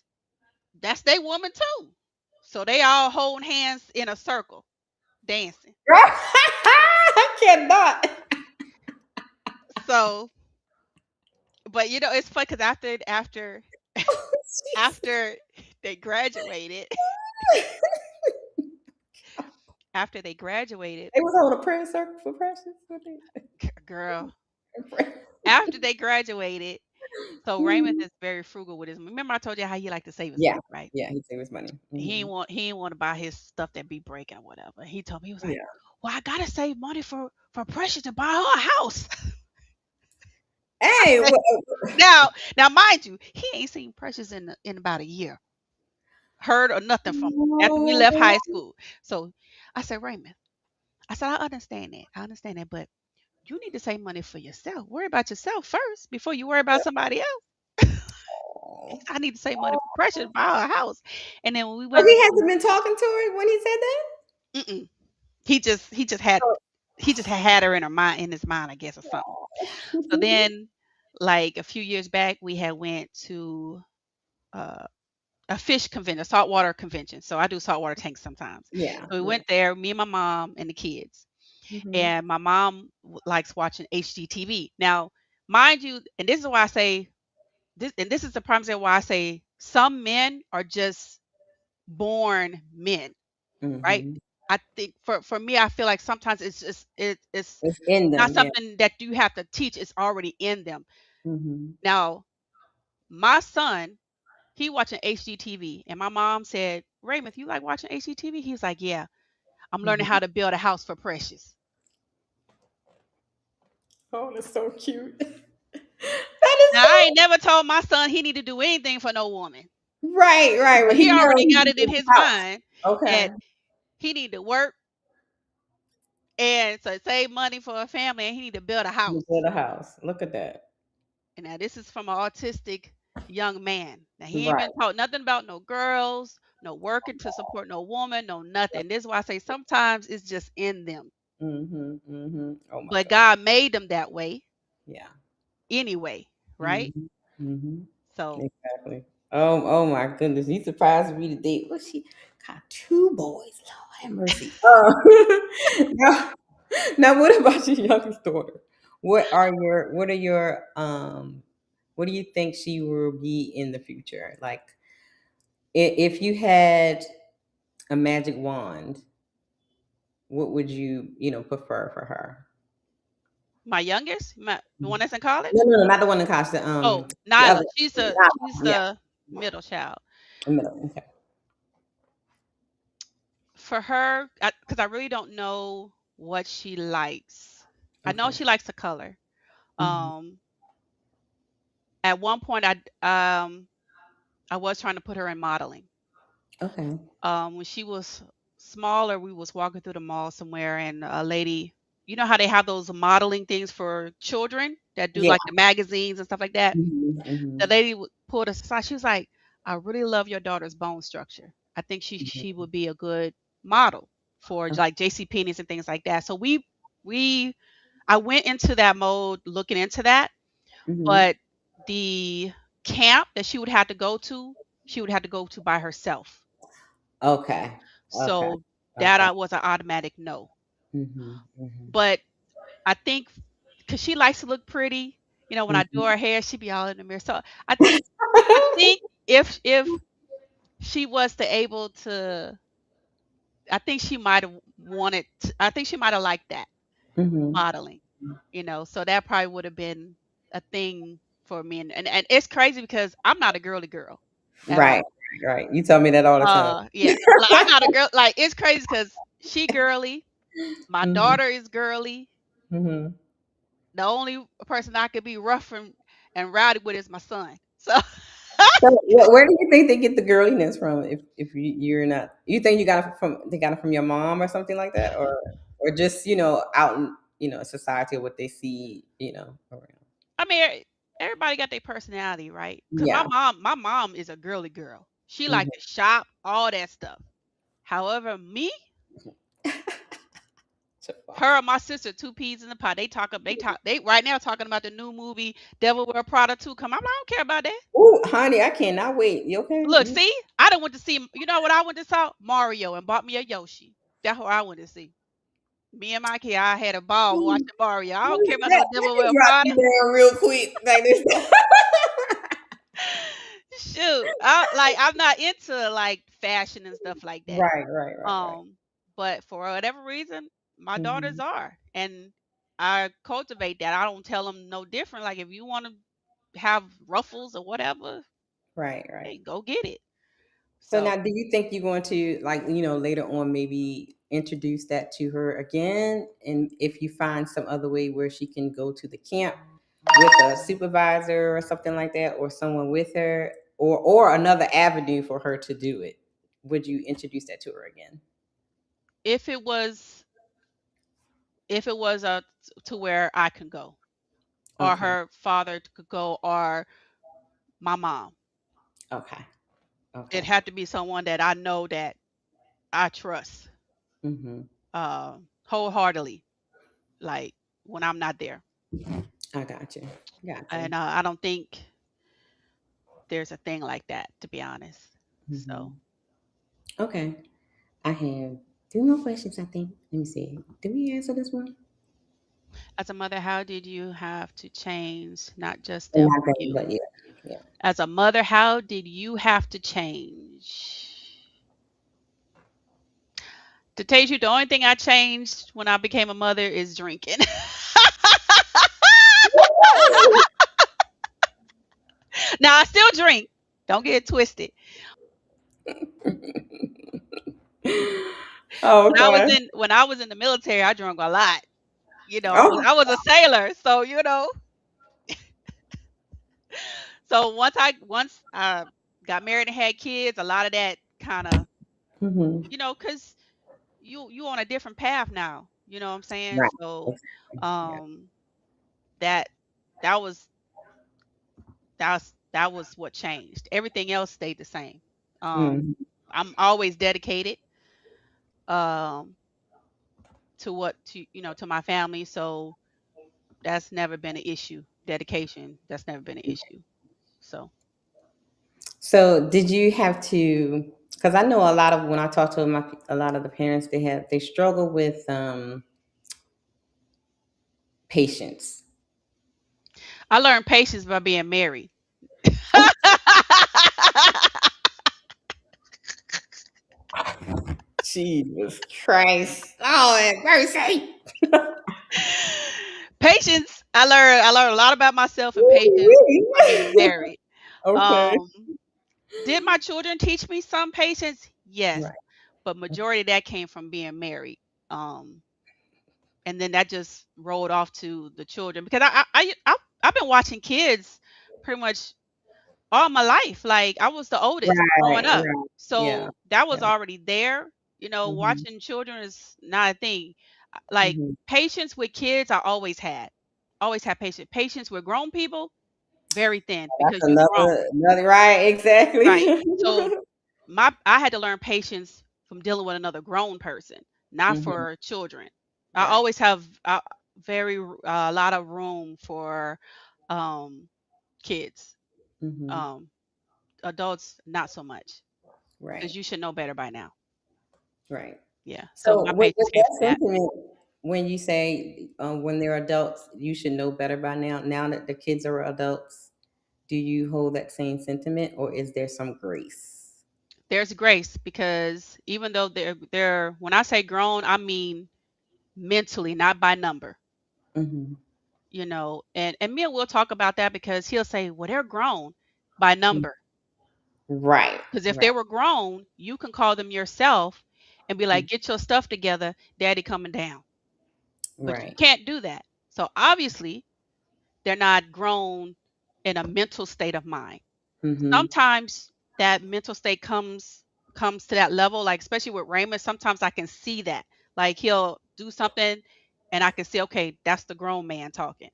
that's their woman too. So they all holding hands in a circle, dancing. I cannot. So, but it's funny because Oh, Jesus. after they graduated, after they graduated, They was on a prayer circle for Precious. What girl, they- after they graduated, so Raymond Mhm. is very frugal with his. Remember I told you how he liked to save his Yeah. money, right? Yeah. He saved his money. Hmm. He ain't want to buy his stuff that be breaking or whatever. He told me he was like, Yeah. "Well, I gotta save money for Precious to buy her a house." I Hey. said, now, mind you, he ain't seen Precious in about a year, heard or nothing from him after we left No. high school. So I said, Raymond, I said, I understand that, but you need to save money for yourself. Worry about yourself first before you worry about somebody else. Oh. I need to save money. Precious buy her a house. And then when we So went he to hasn't been talking to her when he said that? mm-mm, he just had her in her mind in his mind, I guess, or something. So Oh. then, like a few years back, we had went to uh, a fish convention, a saltwater convention. So I do saltwater tanks sometimes. Yeah, So we yeah. went there, me and my mom and the kids. Mhm. And my mom likes watching HGTV. Now, mind you, and this is why I say this, and this is the problem why I say some men are just born men, right? Mhm. I think for me, I feel like sometimes it's It's in not them, yeah. something that you have to teach. It's already in them. Mhm. Now, my son, he watching HGTV, and my mom said, "Raymond, you like watching HGTV?" He was like, "Yeah, I'm learning Mhm. how to build a house for Precious." Oh, that's so cute. That is Now, I ain't never told my son he need to do anything for no woman, right, right. but Well, he he knows already he got can it in build his a house. mind Okay. that he need to work and to save money for a family, and he need to build a You house. build a house. Look at that. And now this is from an autistic young man. Now he ain't Right. been taught nothing about no girls, no working to support no woman, no nothing. This is why I say sometimes it's just in them. Mhm. Mhm. Oh my But God. God made them that way Yeah. anyway, right? Mhm. Mhm. So Exactly. Oh my goodness. He surprised me today. Look, she got two boys. Lord have mercy. Now, now, what about your youngest daughter? What do you think she will be in the future? Like, if you had a magic wand, what would you prefer for her? my youngest, the one that's in college. No, no, no, not the one in college. Oh, The other, Nyla. She's the not, she's yeah, the middle child. the middle. Okay. For her, because I really don't know what she likes. I know Okay. she likes to color. Mhm. Um, at one point, I was trying to put her in modeling. Okay. When she was smaller, we was walking through the mall somewhere, and a lady, you know how they have those modeling things for children that do Yeah. like the magazines and stuff like that. Mhm. The Mhm. lady pulled us aside. She was like, "I really love your daughter's bone structure. I think she Mhm. would be a good model for Okay. like JC Penney's and things like that." So we I went into that mode looking into that, Mhm. but the camp that she would have to go to by herself. Okay. Okay. So that Okay. I was an automatic no. Mhm. Mhm. But I think because she likes to look pretty, when I do Mhm. her hair, she be all in the mirror. So I think if she was to able to, I think she might have I think she might have liked that Mhm. modeling, so that probably would have been a thing for me. And it's crazy because I'm not a girly girl at Right. all. Right. You tell me that all the time. Yeah, like I'm not a girl. Like it's crazy because she girly, my Mhm. daughter is girly. Mhm. The only person I could be rough and rowdy with is my son. So So, where do you think they get the girliness from? If you're not, you think they got it from your mom or something like that, or just out in society or what they see around. I mean, everybody got their personality, right? Because Yeah. my mom is a girly girl. She like Mhm. to shop, all that stuff. However, me, So far. her and my sister, two peas in the pot. They right now talking about the new movie Devil Wear Prada 2 come. I'm like, I don't care about that. Ooh, honey, I cannot wait. You okay? Look, see, I don't went to see. You know what I went to saw? Mario and bought me a Yoshi. That's what I went to see. Me and my kid, I had a ball Mm. watching Mario. I don't care about no Let Devil me Wear drop Prada. you down real quick like this. Shoot, I'm not into like fashion and stuff like that. Right, right, right, right. But for whatever reason, my daughters Mhm. are, and I cultivate that. I don't tell them no different. Like if you want to have ruffles or whatever, Right, right. hey, go get it. So So now, do you think you're going to, like, later on, maybe introduce that to her again? And if you find some other way where she can go to the camp with a supervisor or something like that, or someone with her, or another avenue for her to do it, would you introduce that to her again? if it was if it was to where I can go, or Okay. her father could go, or my mom. Okay. It Okay. had to be someone that I know that I trust Mm-hmm. wholeheartedly, like when I'm not there. I got you. Got you. And I don't think there's a thing like that, to be honest. Mm-hmm. So, Okay. I have two more questions, I think. Let me see. Did we answer this one? as a mother, how did you have to change, not just them, Not that, you? but yeah. Yeah. As a mother, how did you have to change? To tell you, the only thing I changed when I became a mother is drinking. Now I still drink. Don't get it twisted. Oh, okay. When I was in the military, I drank a lot. You know, 'cause Oh. I was a sailor, so so once I got married and had kids, a lot of that kind of, Mm-hmm. cuz you on a different path now. You know what I'm saying? Right. So Exactly. Yeah. um that that was that was what changed. Everything else stayed the same. Mm-hmm. I'm always dedicated um to my family, so that's never been an issue. Dedication, that's never been an issue. So So, did you have to? Because I know a lot of when I talk to a lot of the parents, they struggle with patience. I learned patience by being married. Oh, Jesus Christ! Oh, have mercy! I learned a lot about myself and patience by being Woo-wee. married. Okay. Um, did my children teach me some patience? Yes, Right. but majority of that came from being married. Um, and then that just rolled off to the children because I've been watching kids pretty much all my life. Like I was the oldest growing Right. up, Right. Yeah. so that was Yeah. already there. Mm-hmm. Watching children is not a thing. Like Mm-hmm. patience with kids, I always had patience. Patience with grown people, very thin That's because you're grown, another right. right? Exactly. So I had to learn patience from dealing with another grown person, not Mm-hmm. for children. I Right. always have a lot of room for um, kids. Mm-hmm. Um, Adults, not so much because Right. you should know better by now. Right. Yeah. So So, my with patience came that from that. sentiment, when you say when they're adults, you should know better by now. Now that the kids are adults, do you hold that same sentiment, or is there some grace? There's grace because even though they're when I say grown, I mean mentally, not by number. Mm-hmm. And Mia will talk about that because he'll say, well, they're grown by number. Right. Because if they Right. were grown, you can call them yourself and be Mm. like, get your stuff together, daddy coming down. But you Right. can't do that. So obviously, they're not grown in a mental state of mind. Mm-hmm. Sometimes that mental state comes to that level, like especially with Raymond, sometimes I can see that. Like he'll do something and I can see, okay, that's the grown man talking.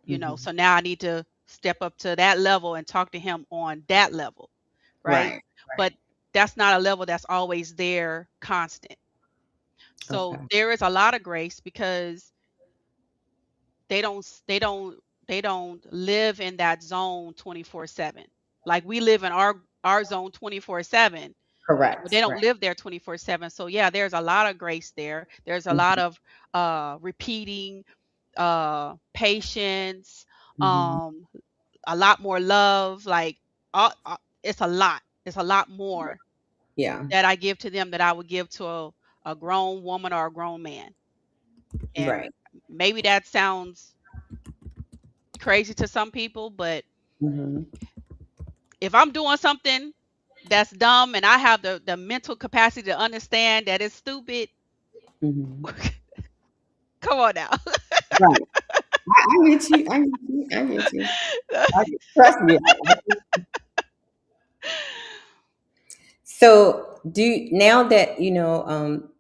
Mm-hmm. So now I need to step up to that level and talk to him on that level, right? Right. But Right. that's not a level that's always there constant. So Okay. there is a lot of grace because they don't s- they don't live in that zone 24/7. Like we live in our zone 24/7. But they Correct. don't Right. live there 24/7. So yeah, there's a lot of grace there. There's a lot of repeating, patience, Mm-hmm. um a lot more love, like it's a lot. It's a lot more Yeah. that I give to them that I would give to a grown woman or a grown man. And Right. maybe that sounds crazy to some people, but Mm-hmm. if I'm doing something that's dumb and I have the mental capacity to understand that it's stupid, Mm-hmm. come on now. Right. I get you. I get you. I get you. Trust me. So, now that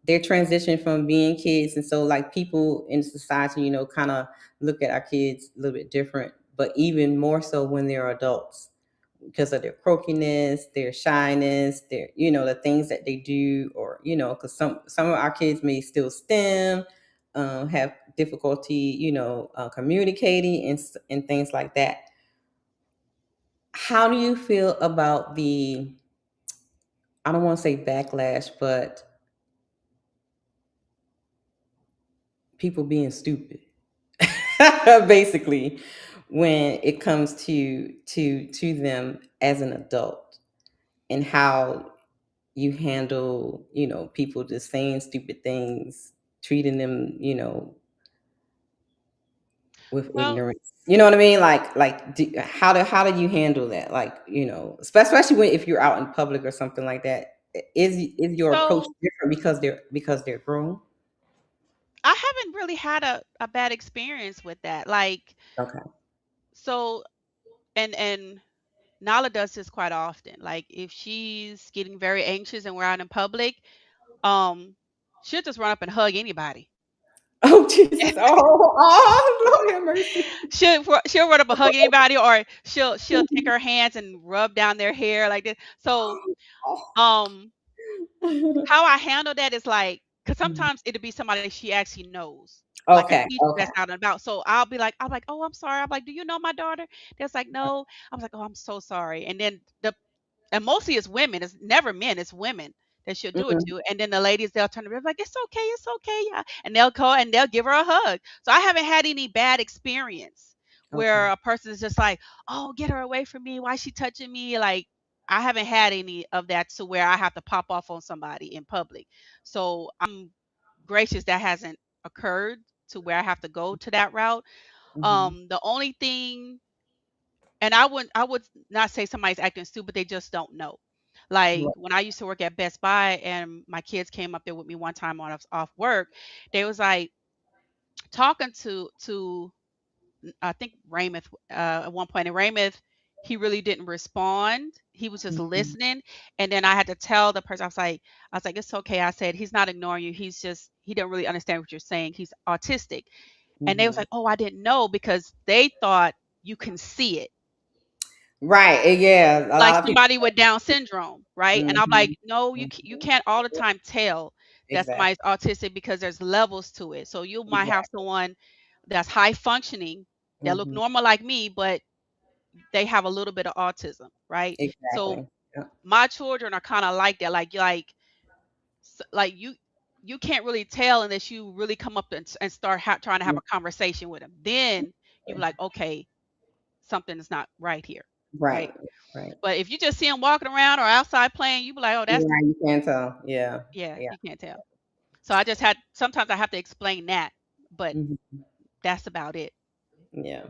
they're transitioning from being kids, and so like people in society, kind of look at our kids a little bit different, but even more so when they're adults. because of their croakiness, their shyness, their, the things that they do, or because some of our kids may still STEM, have difficulty, communicating and things like that. How do you feel about the, I don't want to say backlash, but people being stupid, basically, when it comes to them as an adult, and how you handle, people just saying stupid things, treating them, with Well, ignorance. You know what I mean? How do you handle that? Like, especially when, if you're out in public or something like that. Is your approach so different because they're grown? I haven't really had a bad experience with that. Like, Okay. so and Nala does this quite often. Like if she's getting very anxious and we're out in public, um, she'll just run up and hug anybody. Oh, Jesus. Oh, Lord have mercy. She'll run up and hug anybody, or she'll take her hands and rub down their hair like this. So um how I handle that is like, because sometimes it'll be somebody she actually knows, like a Okay. teacher Okay. that's out and about. So I'm like, oh, I'm sorry. I'm like, do you know my daughter? That's like, no. I was like, oh, I'm so sorry. And then and mostly it's women. It's never men. It's women that she'll do it Mhm. to. And then the ladies, they'll turn around like, it's okay, yeah. And they'll call and they'll give her a hug. So I haven't had any bad experience where Okay. a person is just like, oh, get her away from me. Why is she touching me? Like I haven't had any of that to where I have to pop off on somebody in public. So I'm gracious that hasn't occurred to where I have to go to that route. Mhm. The only thing, and I would not say somebody's acting stupid, they just don't know. Like Right. when I used to work at Best Buy and my kids came up there with me one time on off work, they was like talking to I think Raymond at one point, and Raymond, he really didn't respond. He was just Mhm. listening, and then I had to tell the person, I was like, it's okay. I said he's not ignoring you. He don't really understand what you're saying. He's autistic, and they was Mhm. like, oh, I didn't know because they thought you can see it Right. Yeah. A like lot of people. somebody with Down syndrome, right? And I'm like, Mhm. no, you Mhm. can't all the time tell that Exactly. somebody's autistic because there's levels to it. So you might have Exactly. someone that's high functioning that look Mhm. normal like me, but they have a little bit of autism, right? So Exactly. Yeah. my children are kind of like that, like you can't really tell unless you really come up and start trying to have Yeah. a conversation with them. Then you're like, okay, something is not right here, right? Right. Right. But if you just see them walking around or outside playing, you be like, "Oh, that's Yeah, you can tell. Yeah. yeah, Yeah. you can't tell." So I just had sometimes I have to explain that, but Mhm. that's about it. Yeah.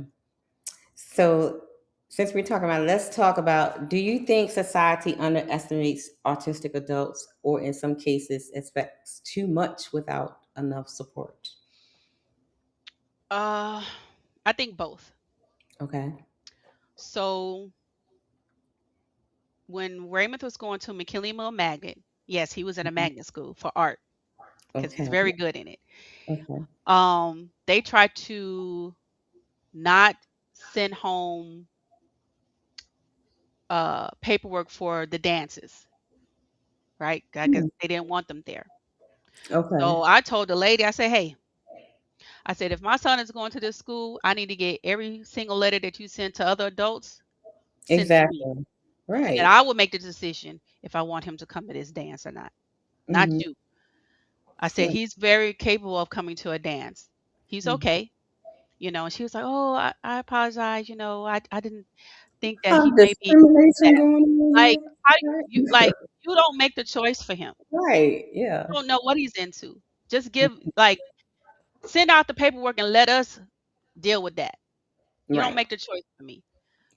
So, since we're talking about, let's talk about, do you think society underestimates autistic adults, or in some cases expects too much without enough support? Uh, I think both. Okay. So when Raymond was going to McKinley Mill Magnet, yes, he was in a Mhm. magnet school for art because he's Okay. very good in it. Okay. They tried to not send home paperwork for the dances, right? I guess Hmm. they didn't want them there. Okay. So I told the lady, I said, "Hey, I said, if my son is going to this school, I need to get every single letter that you send to other adults sent to me. Exactly. And then Right. I will make the decision if I want him to come to this dance or not. Not Hmm. you." I said, he's very capable of coming to a dance. He's okay. And she was like, oh, I apologize. I didn't think that he maybe do Discrimination that. going on Like, here. how you Right. like you don't make the choice for him. Right. Yeah. You don't know what he's into. Just send out the paperwork and let us deal with that. You don't Right. make the choice for me.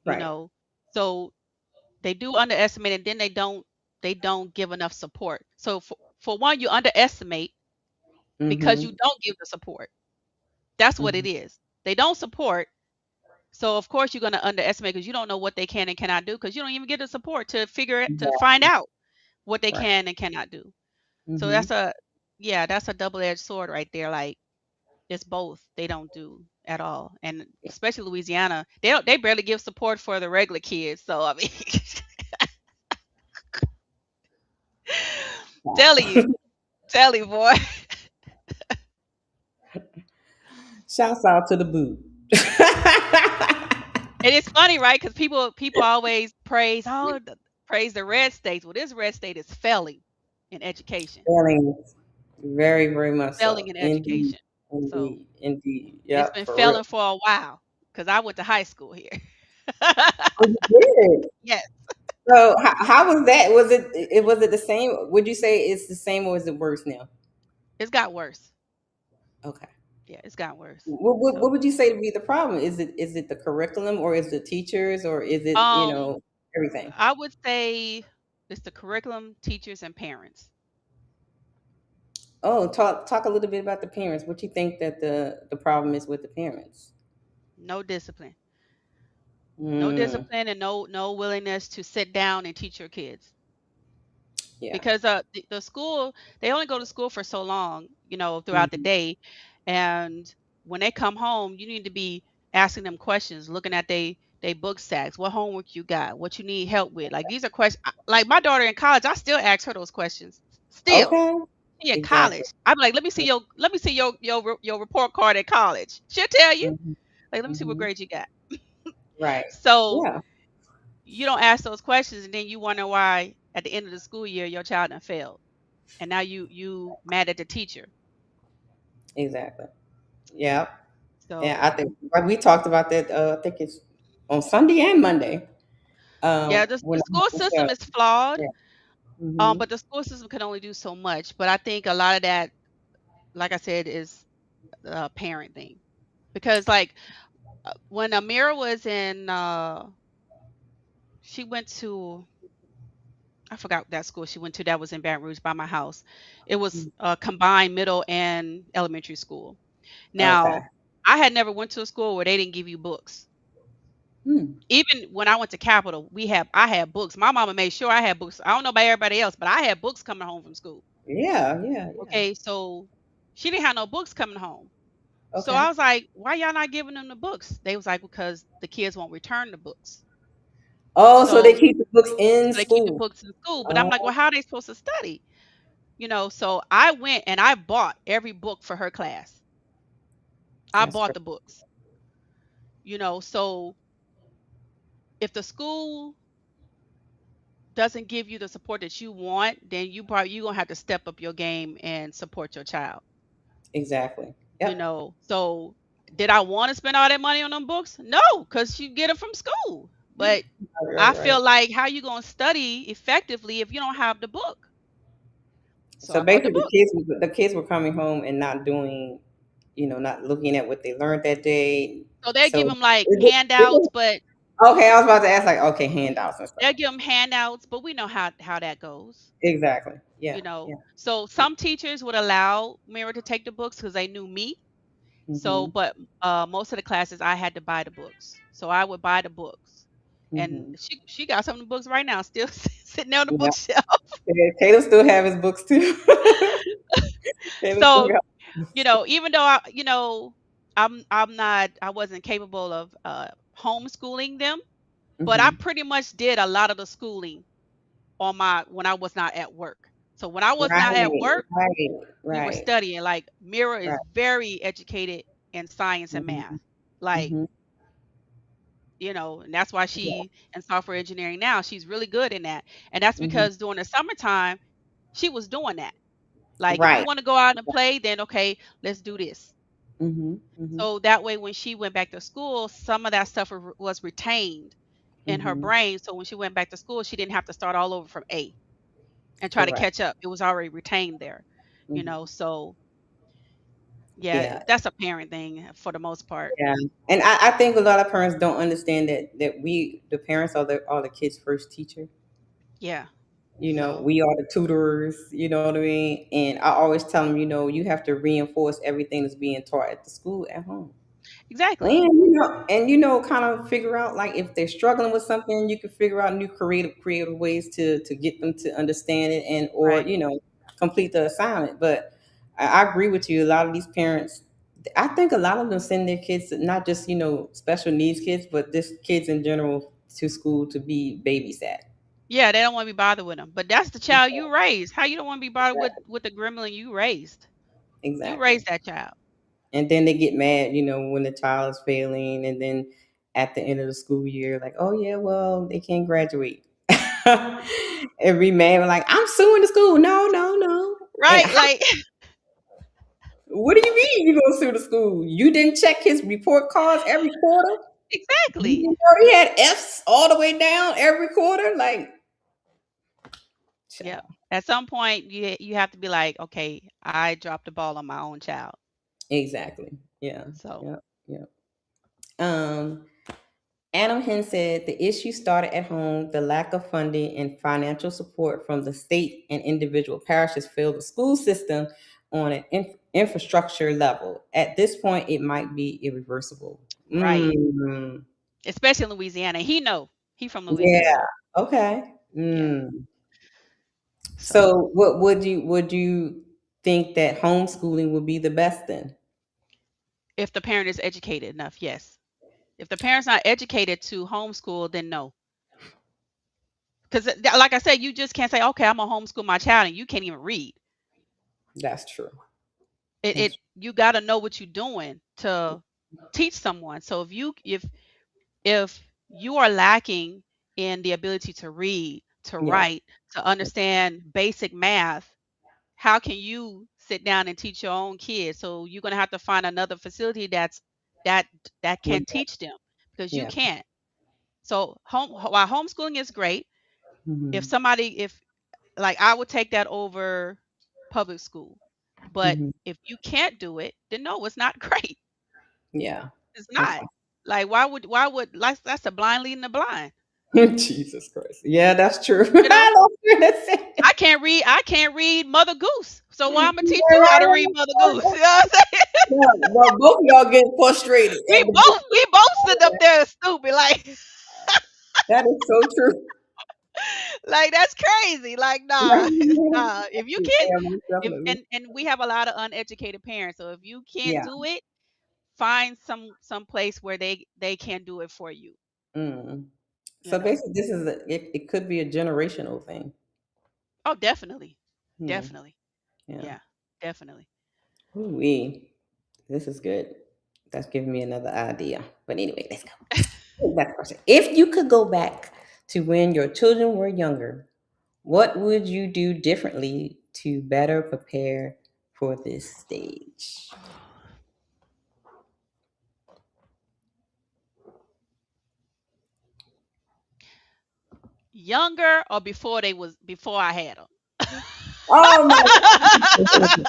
you Right. know so they do underestimate, and then they don't give enough support. So for one, you underestimate because Hmm. you don't give the support. That's what it Hmm. is. They don't support, so of course you're going to underestimate because you don't know what they can and cannot do, because you don't even get the support to figure it to Exactly. find out what they Right. can and cannot do. So Hmm. that's a double-edged sword right there. Like, it's both they don't do. at all. And especially Louisiana, they barely give support for the regular kids. So I mean, telling you, telling you, boy. Shouts out to the boot. And it's funny, right? Because people always praise the red states. Well, this red state is failing in education, Failing very, very much failing so. in Indeed, education. So indeed, indeed. it's Yep, been for real. failing for a while because I went to high school here. Oh, you did. Yes, So how was that? Was it the same? Would you say it's the same or is it worse now? it's got worse. Okay. Yeah, it's got worse. What So would you say to be the problem? Is it the curriculum or is it teachers or is it, um, everything? I would say it's the curriculum, teachers, and parents. Oh, talk a little bit about the parents. What you think that the problem is with the parents? No discipline, no Mm, discipline, and no willingness to sit down and teach your kids. yeah. Because the school, they only go to school for so long, throughout the Mhm. day, and when they come home you need to be asking them questions, looking at they book sacks, what homework you got, what you need help with. Like, these are questions, like my daughter in college, I still ask her those questions still. Okay. She in Exactly. college, I'm like, let me see your report card at college. She'll tell you, Hmm. like, let me see what Hmm. grade you got. Right. So Yeah. you don't ask those questions, and then you wonder why at the end of the school year your child done failed, and now you mad at the teacher. Exactly. Yeah. Yeah. So I think like we talked about that. I think it's on Sunday and Monday. yeah, the When I had school the show. system is flawed, Yeah. Hmm. but the school system can only do so much. But I think a lot of that, like I said, is a parent thing. Because, like, when Amira was in, she went to, I forgot that school she went to that was in Baton Rouge by my house. It was a combined middle and elementary school. Okay. Now, I had never went to a school where they didn't give you books. Hmm. Even when I went to Capital, I had books. My mama made sure I had books. I don't know about everybody else, but I had books coming home from school. Yeah. Yeah. Yeah. Okay, so she didn't have no books coming home. So Okay. I was like, "Why y'all not giving them the books?" They was like, "Because the kids won't return the books." Oh, so they So, keep the books in so they keep the school. books in school. But I'm like, Oh, "Well, how are they supposed to study?" So I went and I bought every book for her class. I that's bought great. the books. So if the school doesn't give you the support that you want, then you gonna have to step up your game and support your child. Exactly. Yep. So did I want to spend all that money on them books? No, because you get it from school. But Right. I Right. Right. feel like, how you gonna study effectively if you don't have the book? So So I bought the basically, book. the kids were coming home and not doing, not looking at what they learned that day. So they give So them like is handouts, but okay, I was about to ask like, okay, handouts and stuff. they'll give them handouts, but we know how that goes. Exactly. Yeah. Yeah. So some teachers would allow Mira to take the books because they knew me. So, Mhm. but most of the classes I had to buy the books. So I would buy the books, and Mhm. she got some of the books right now, still sitting on the Yeah. bookshelf. Yeah, Caleb still have his books too. Caleb still So, got. even though I wasn't capable of homeschooling them, but I Mhm. pretty much did a lot of the schooling on my when I was not at work. So when I was Right. not at work, Right. we were Right. studying. Like, Mira is Right. very educated in science and math. Mhm. Like, Mhm. and that's why Yeah. she in software engineering now. She's really good in that. And that's Mhm. because during the summertime, she was doing that. Like, if you Right. want to go out and play, then okay, let's do this. Mhm. Mhm. So that way, when she went back to school, some of that stuff was retained in her Mhm. brain. So when she went back to school, she didn't have to start all over from A and try to Correct. catch up. It was already retained there. Mhm. So yeah, Yeah. that's a parent thing for the most part. Yeah, and I think a lot of parents don't understand that the parents are the kids' first teacher. Yeah. So We are the tutors. You know what I mean? And I always tell them, you have to reinforce everything that's being taught at the school at home. And exactly. kind of figure out like if they're struggling with something, you can figure out new creative ways to get them to understand it and or Right. complete the assignment. But I agree with you. A lot of these parents I think a lot of them send their kids, not just special needs kids, but just kids in general, to school to be babysat. Yeah, they don't want to be bothered with them. But that's the child you raised. How you don't want to be bothered with the gremlin you raised? You Exactly. raised that child. And then they get mad, when the child is failing, and then at the end of the school year, like, oh yeah, well, they can't graduate. And be mad, like, I'm suing the school. No, no, no. And Right? Like what do you mean you gonna sue the school? You didn't check his report cards every quarter. You exactly. didn't know he had F's all the way down every quarter. Like, Yep. child. At some point, you have to be like, okay, I dropped the ball on my own child. Exactly. Yeah. So Yeah. Yeah. Um, Adam Hinn said the issue started at home. The lack of funding and financial support from the state and individual parishes failed the school system on an infrastructure level. At this point, it might be irreversible. right, Mm, especially in Louisiana. He know he from yeah. Louisiana. Okay. Yeah. Mm. So So, what would you think that homeschooling would be the best then? if the parent is educated enough, yes. If the parent's not educated to homeschool, then no. Because like I said, you just can't say, okay, I'm gonna homeschool my child, and you can't even read. That's true. It That's you got to know what you're doing to teach someone. So if you are lacking in the ability to read, to yeah. write, to understand basic math, how can you sit down and teach your own kids? So you're going to have to find another facility that that can With teach them because you yeah. can't. So while homeschooling is great, if Hmm. somebody if like I would take that over public school. But Hmm. if you can't do it, then no, it's not great. Yeah. It's not. Okay. Like why would like that's a blind leading the blind. Jesus Christ. Yeah, that's true. You know? I don't feel the same. I can't read Mother Goose. So why I'm gonna teach Yeah, you how right, to read right, Mother right, Goose? right. You know what I'm saying? Yeah, well, both of y'all getting frustrated. We both sit up there stupid. Like That is so true. like that's crazy. Like nah, nah. If you can't Yeah, most if definitely. and we have a lot of uneducated parents. So if you can't Yeah. do it, find some place where they can do it for you. Mm. You So know. basically, it could be a generational thing. Oh, definitely. Hmm. Definitely. Yeah. Yeah. Definitely. Ooh-wee. This is good. That's giving me another idea. But anyway, let's go. Next question. If you could go back to when your children were younger, what would you do differently to better prepare for this stage? Younger or before I had them? Oh my God.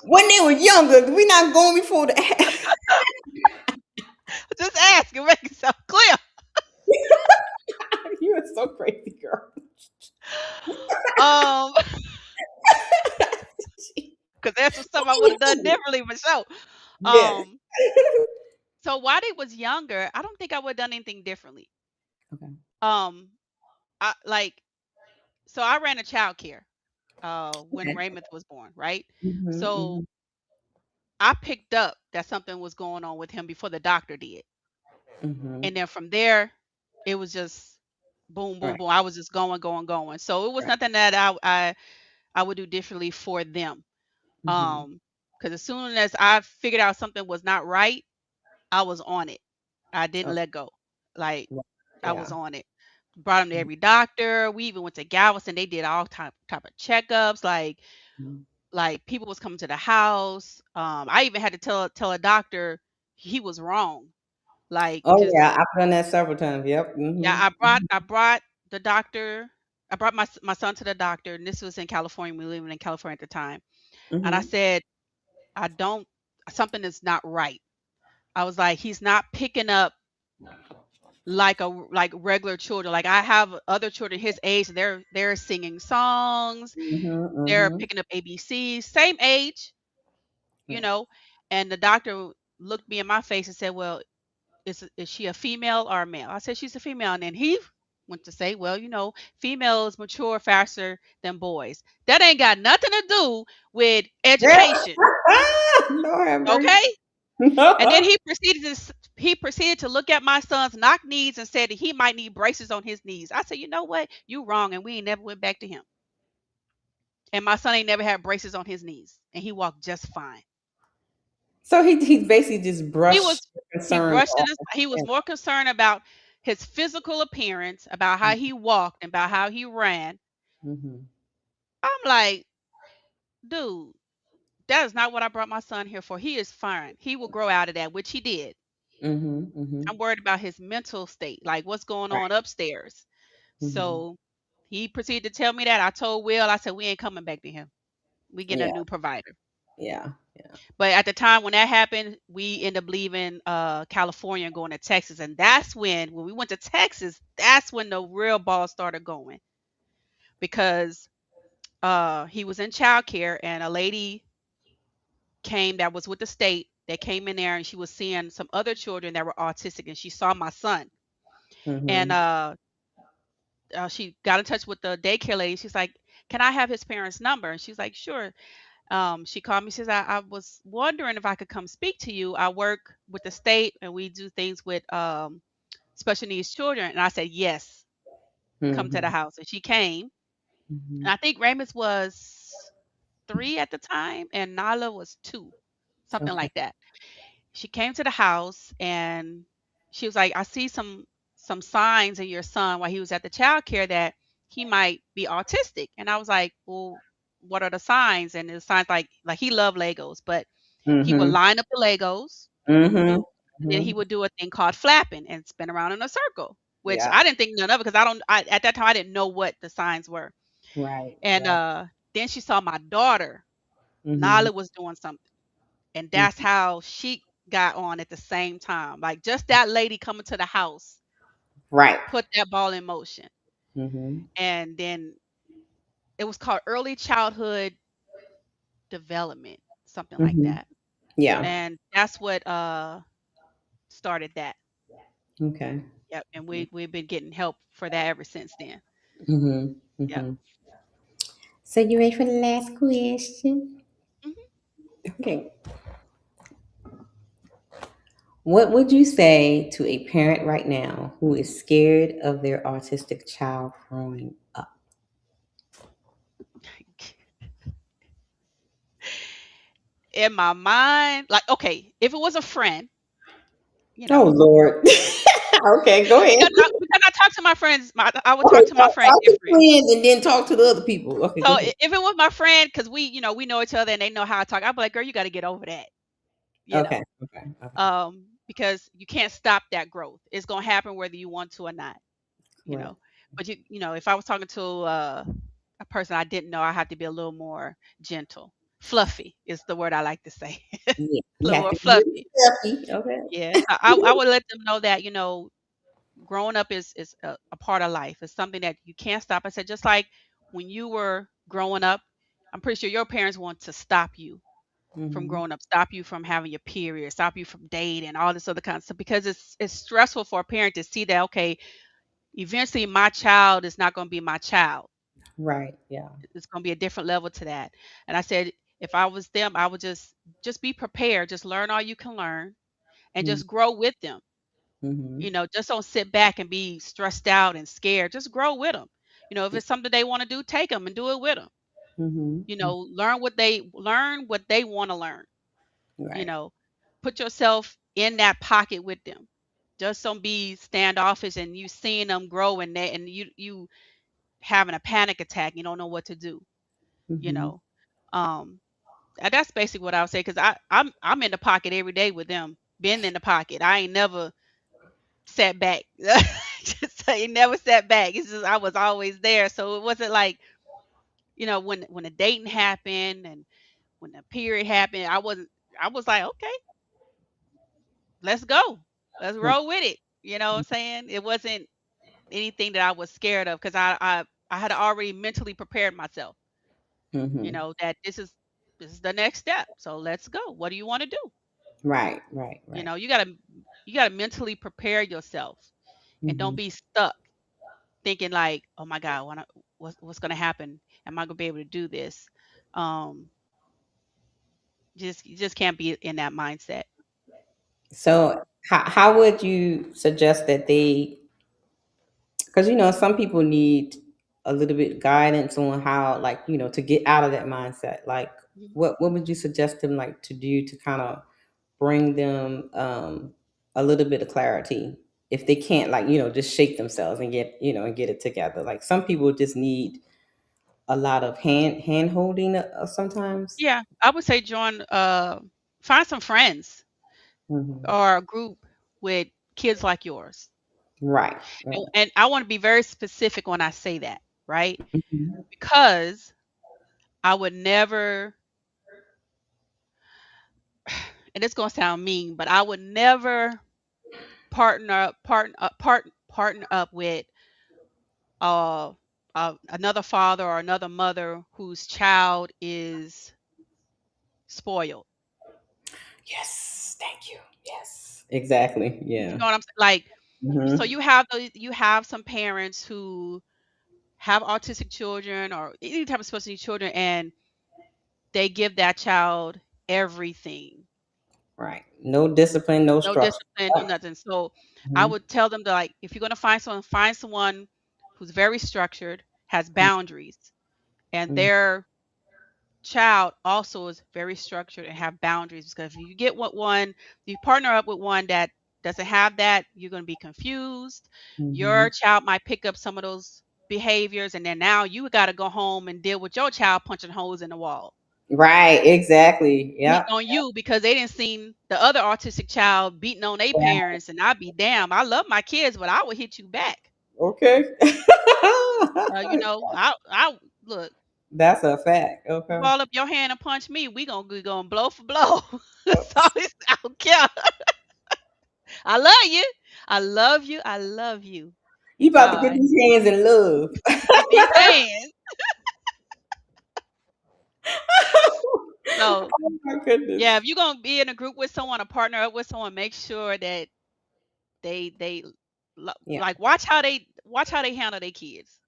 When they were younger, we not going before the. Just ask and make yourself clear. You are so crazy, girl. Um, because there's some stuff I would have done differently for sure. Yes. Um, so while they was younger, I don't think I would have done anything differently. Okay. Um, I like so I ran a child care when Okay. Raymond was born, right? Mm-hmm, So mm-hmm, I picked up that something was going on with him before the doctor did. mm-hmm. And then from there, it was just boom, boom, Right. boom. I was just going, going, going. So it was Right. nothing that I would do differently for them. Mm-hmm. Because as soon as I figured out something was not right, I was on it. I didn't Okay. let go. Like Well, I was yeah. on it. Brought him to every doctor. We even went to Galveston. They did all type of checkups. Mhm. Like people was coming to the house. I even had to tell a doctor he was wrong. Like Oh because yeah, I've done that several times. Yep. yeah, Mm-hmm. I brought the doctor. I brought my son to the doctor, and this was in California. We were living in California at the time, and I Mm-hmm. said, I don't. Something is not right. I was like, he's not picking up like regular children. Like I have other children his age, and they're singing songs, Mm-hmm. they're Mm-hmm. picking up ABCs, same age, you Right. know. And the doctor looked me in my face and said, "Well, is she a female or a male?" I said, "She's a female." And then he Went to say, well, females mature faster than boys. That ain't got nothing to do with education, Lord have mercy. okay? And then he proceeded to look at my son's knock knees and said that he might need braces on his knees. I said, you know what? You wrong, and we ain't never went back to him. And my son ain't never had braces on his knees, and he walked just fine. So he basically just He brushed was the he concern brushed it off. as he was more concerned about his physical appearance, about how he walked, and about how he ran. Mm-hmm. I'm like, dude, that is not what I brought my son here for. He is fine. He will grow out of that, which he did. Mm-hmm. Mm-hmm. I'm worried about his mental state, like what's going Right. on upstairs. Mm-hmm. So he proceeded to tell me that. I told Will, I said, we ain't coming back to him. We getting a Yeah. new provider. Yeah. Yeah. But at the time when that happened, we ended up leaving California and going to Texas. And that's when we went to Texas, that's when the real ball started going. Because he was in childcare and a lady came that was with the state that came in there and she was seeing some other children that were autistic and she saw my son. And Mm-hmm. she got in touch with the daycare lady. She's like, can I have his parents' number? And she's like, sure. She called me. She says, I was wondering if I could come speak to you. I work with the state and we do things with special needs children. And I said, yes, come to the Mm-hmm. house. And she came. Mm-hmm. And I think Ramus was 3 at the time and Nala was 2, something Okay. like that. She came to the house and she was like, I see some signs in your son while he was at the child care that he might be autistic. And I was like, well, what are the signs? And the signs like he loved Legos, but he would Mm-hmm. line up the Legos, Mm-hmm. and then he would do a thing called flapping and spin around in a circle, which Yeah. I didn't think none of it because at that time I didn't know what the signs were. Right. And Right. then she saw my daughter, Mm-hmm. Nala was doing something. And that's how she got on at the same time. Like just that lady coming to the house Right. put that ball in motion. Mm-hmm. And then it was called early childhood development, something like Mm-hmm. that. Yeah. And that's what started that. Okay. Yep. And we've been getting help for that ever since then. Mm-hmm. Yep. Mm-hmm. So you ready for the last question? Mhm. Okay. What would you say to a parent right now who is scared of their autistic child growing up? In my mind, like okay, if it was a friend, you Oh know, Lord. Okay, go ahead. because I talk to my friends, I would talk Okay, to my talk, friend talk to different. friends and then talk to the other people. Okay, go So ahead. if it was my friend, because we know each other and they know how I talk, I'd be like, girl, you got to get over that, you Okay, know, okay, okay. because you can't stop that growth. It's gonna happen whether you want to or not, you Correct. know. But if I was talking to a person I didn't know, I have to be a little more gentle. Fluffy is the word I like to say. A Yeah, you little have more to be really fluffy. happy. Okay. Yeah, I would let them know that growing up is a part of life. It's something that you can't stop. I said just like when you were growing up, I'm pretty sure your parents want to stop you from Mm-hmm. growing up, stop you from having your period, stop you from dating, all this other kind of stuff because it's stressful for a parent to see that okay, eventually my child is not going to be my child. Right. Yeah. It's going to be a different level to that. And I said if I was them, I would just be prepared, just learn all you can learn and just grow with them. Mm-hmm. Just don't sit back and be stressed out and scared. Just grow with them. If it's something they want to do, take them and do it with them. Mm-hmm. Learn what they want to learn. You Right. know, put yourself in that pocket with them. Just don't be standoffish and you seeing them grow and you having a panic attack. You don't know what to do. You Mm-hmm. know, um, and that's basically what I would say because I'm in the pocket every day with them. Been in the pocket. I ain't never sat back. Just say never sat back. It's just I was always there. So it wasn't like, when the dating happened and when the period happened, I was like, okay, let's go. Let's roll with it. You know what I'm saying? It wasn't anything that I was scared of because I had already mentally prepared myself, Mm-hmm. that this is the next step. So let's go. What do you want to do? Right. Right. You Right. know, you gotta mentally prepare yourself and Mm-hmm. don't be stuck. thinking like, "Oh my God, what's going to happen? Am I going to be able to do this?" Um, just you just can't be in that mindset. So So how would you suggest that they, because some people need a little bit guidance on how, like, to get out of that mindset. Like, mhm. what would you suggest them, like, to do to kind of bring them a little bit of clarity if they can't, like, just shake themselves and get it together. Like, some people just need a lot of hand holding sometimes. Yeah, I would say join. Find some friends Hmm. or a group with kids like yours. Right, right. And I want to be very specific when I say that, right? Mhm. Because I would never, and it's gonna sound mean, but I would never partner up with uh, another father or another mother whose child is spoiled. Yes, thank you. Yes, exactly. You Yeah. know what I'm saying? Like, so Hmm. you have some parents who have autistic children or any type of special needs children, and they give that child everything. Right. No discipline, no No structure. discipline, no nothing. So I Mhm. would tell them to, like, if you're gonna find someone who's very structured, has boundaries, and Mhm. their child also is very structured and have boundaries. Because if you get what one, you partner up with one that doesn't have that, you're gonna be confused. Your Mhm. child might pick up some of those behaviors, and then now you got to go home and deal with your child punching holes in the wall, Right, exactly. beating Yep. on you because they didn't seen the other autistic child beating on their Yeah. parents. And I'd be damn, I love my kids, but I would hit you back. Okay. I look, That's a fact. Okay. ball up your hand and punch me. We gonna blow for blow. So I don't care. I love you. I love you. I love you. You about to get Uh, these hands in love. get these hands. So Oh my goodness. yeah, if you're gonna be in a group with someone or partner up with someone, make sure that they Yeah. like watch how they handle their kids.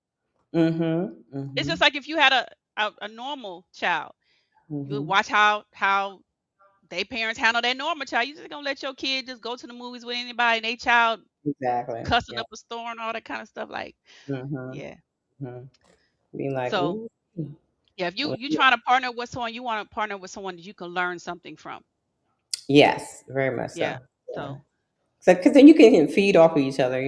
Mhm. It's just Mhm. like if you had a normal child, you would Mhm. watch how they parents handle their normal child. You just gonna let your kid just go to the movies with anybody and they child Exactly. cussing Yeah. up a store and all that kind of stuff. Like, Mhm. yeah. Mhm. Be like, So ooh. yeah, if you Yeah. trying to partner with someone, you want to partner with someone that you can learn something from. Yes, very much Yeah. so. Yeah. So So, because then you can feed off of each other,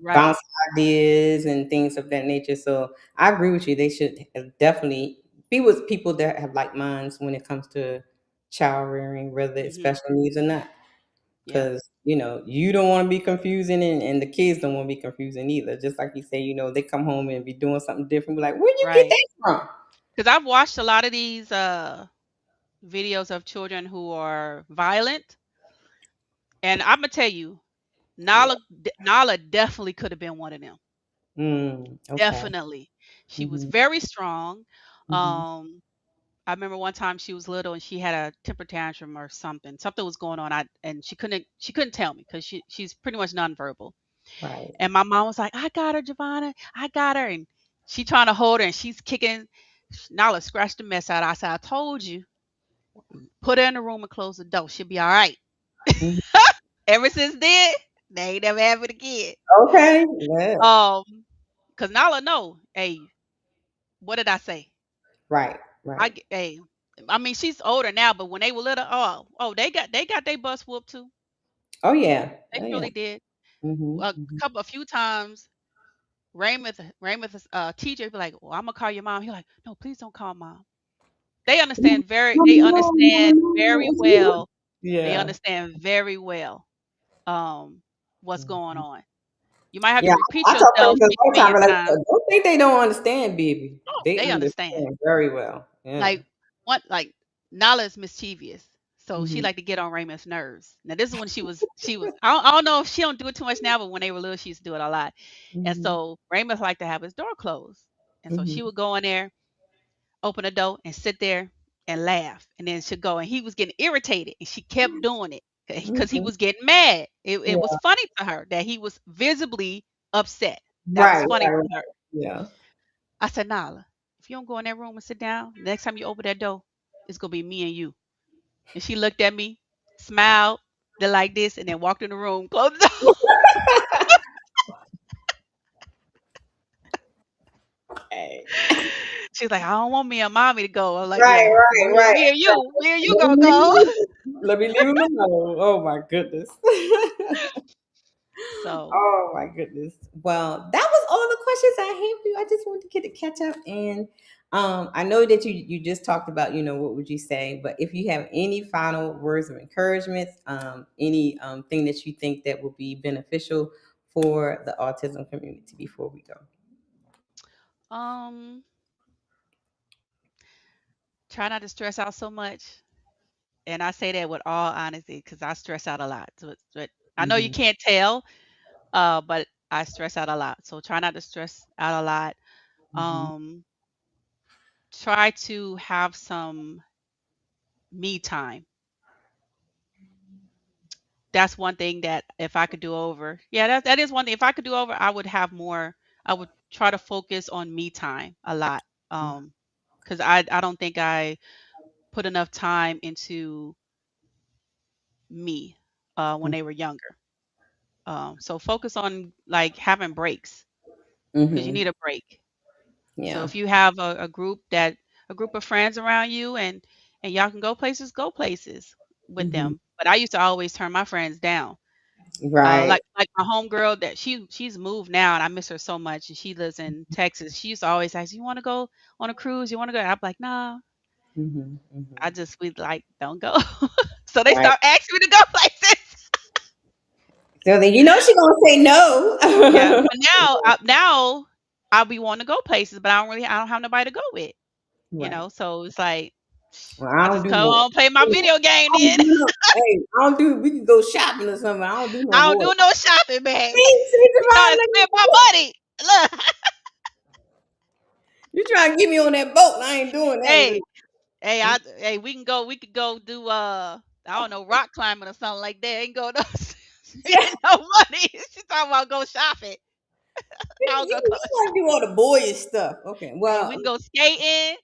right. bounce ideas and things of that nature. So, I agree with you. They should definitely be with people that have like minds when it comes to child rearing, whether it's Hmm. special needs or not. Yeah. Because, you don't want to be confusing, and the kids don't want to be confusing either. Just like you say, they come home and be doing something different. Be like, where'd you get Right. that from? Because I've watched a lot of these videos of children who are violent, and I'm gonna tell you, Yeah. Nala definitely could have been one of them. Okay. Definitely. She was Hmm. very strong. Hmm. I remember one time she was little and she had a temper tantrum or something. Something was going on. And she couldn't tell me because she's pretty much nonverbal. Right. And my mom was like, "I got her, Giovanna. I got her." And she trying to hold her and she's kicking. Nala scratched the mess out. I said, "I told you. Put her in the room and close the door. She'll be all right." Mhm. Ever since then, they ain't never happened again. Okay. Yeah. Um, cause Nala know, hey, what did I say? Right. Right. Hey, I mean, she's older now, but when they were little, oh, they got their bus whooped too. Oh yeah. They Oh yeah. surely did. Mhm. A few times, Raymond, TJ be like, "Well, I'm gonna call your mom." He like, "No, please don't call mom." They No, no, understand no, very no. well. They Yeah. understand very well, what's going Mhm. on. You might have to Yeah, repeat I tell yourself friends this 50 all the time, million but like, times. don't think they don't understand, baby. Oh, They they understand. understand very well. Yeah. Like like Nala is mischievous, so she Mhm. like to get on Raymond's nerves. Now this is when she was. I don't know if she don't do it too much now, but when they were little, she used to do it a lot. And Mhm. so Raymond liked to have his door closed, and so she Mhm. would go in there, open the door, and sit there and laugh, and then she'd go. And he was getting irritated, and she kept doing it because he Mhm. was getting mad. It was Yeah. funny to her that he was visibly upset. That was Right, funny right, right. to her. Yeah. I said, Nala, if you don't go in that room and sit down, next time you open that door, it's gonna be me and you. And she looked at me, smiled, did like this, and then walked in the room, closed the door. Okay. She's like, I don't want me and mommy to go. I'm like, Right, well, right, right. me and you Let me gonna leave go. him alone. Let me leave him alone. Oh my goodness. So, Oh my goodness. Well, that was all the questions I had for you. I just wanted to get to catch up, and I know that you just talked about, what would you say, but if you have any final words of encouragement, any thing that you think that will be beneficial for the autism community before we go. um, try not to stress out so much. And I say that with all honesty because I stress out a lot. So I know you Hmm. can't tell, but I stress out a lot. So try not to stress out a lot. Hmm. Um, try to have some me time. That's one thing that if I could do over, yeah, that is one thing. If I could do over, I would have more. I would try to focus on me time a lot. Because I don't think I put enough time into me when they were younger. So focus on like having breaks because you Hmm. need a break. So Yeah. if you have a group of friends around you and y'all can go places with Hmm. them. But I used to always turn my friends down. Right. Like my homegirl that she's moved now and I miss her so much and she lives in Texas. She used to always ask, "You want to go on a cruise? You want to go?" And I'm like, "Nah." Hmm. Hmm. I just we like don't go. So they Right. start asking me to go places. So then she gonna say Yeah, no. but now I'll be wanting to go places, but I don't have nobody to go with. Right. So it's like Well, I I don't just do come no. home, play my video game I don't then. do no. Hey, I don't do. We can go shopping or something. I don't do no I don't more. do no shopping, babe. See, You trying Javon, to look spend at my you. money. Look. You trying to get me on that boat? And I ain't doing that with Hey, you. hey, we could go do I don't know, rock climbing or something like that. Ain't go no Yeah, spending no money. She talking about go shopping. I'll go you close. want to do all the boyish stuff. Okay, Hey, well, we can go skating.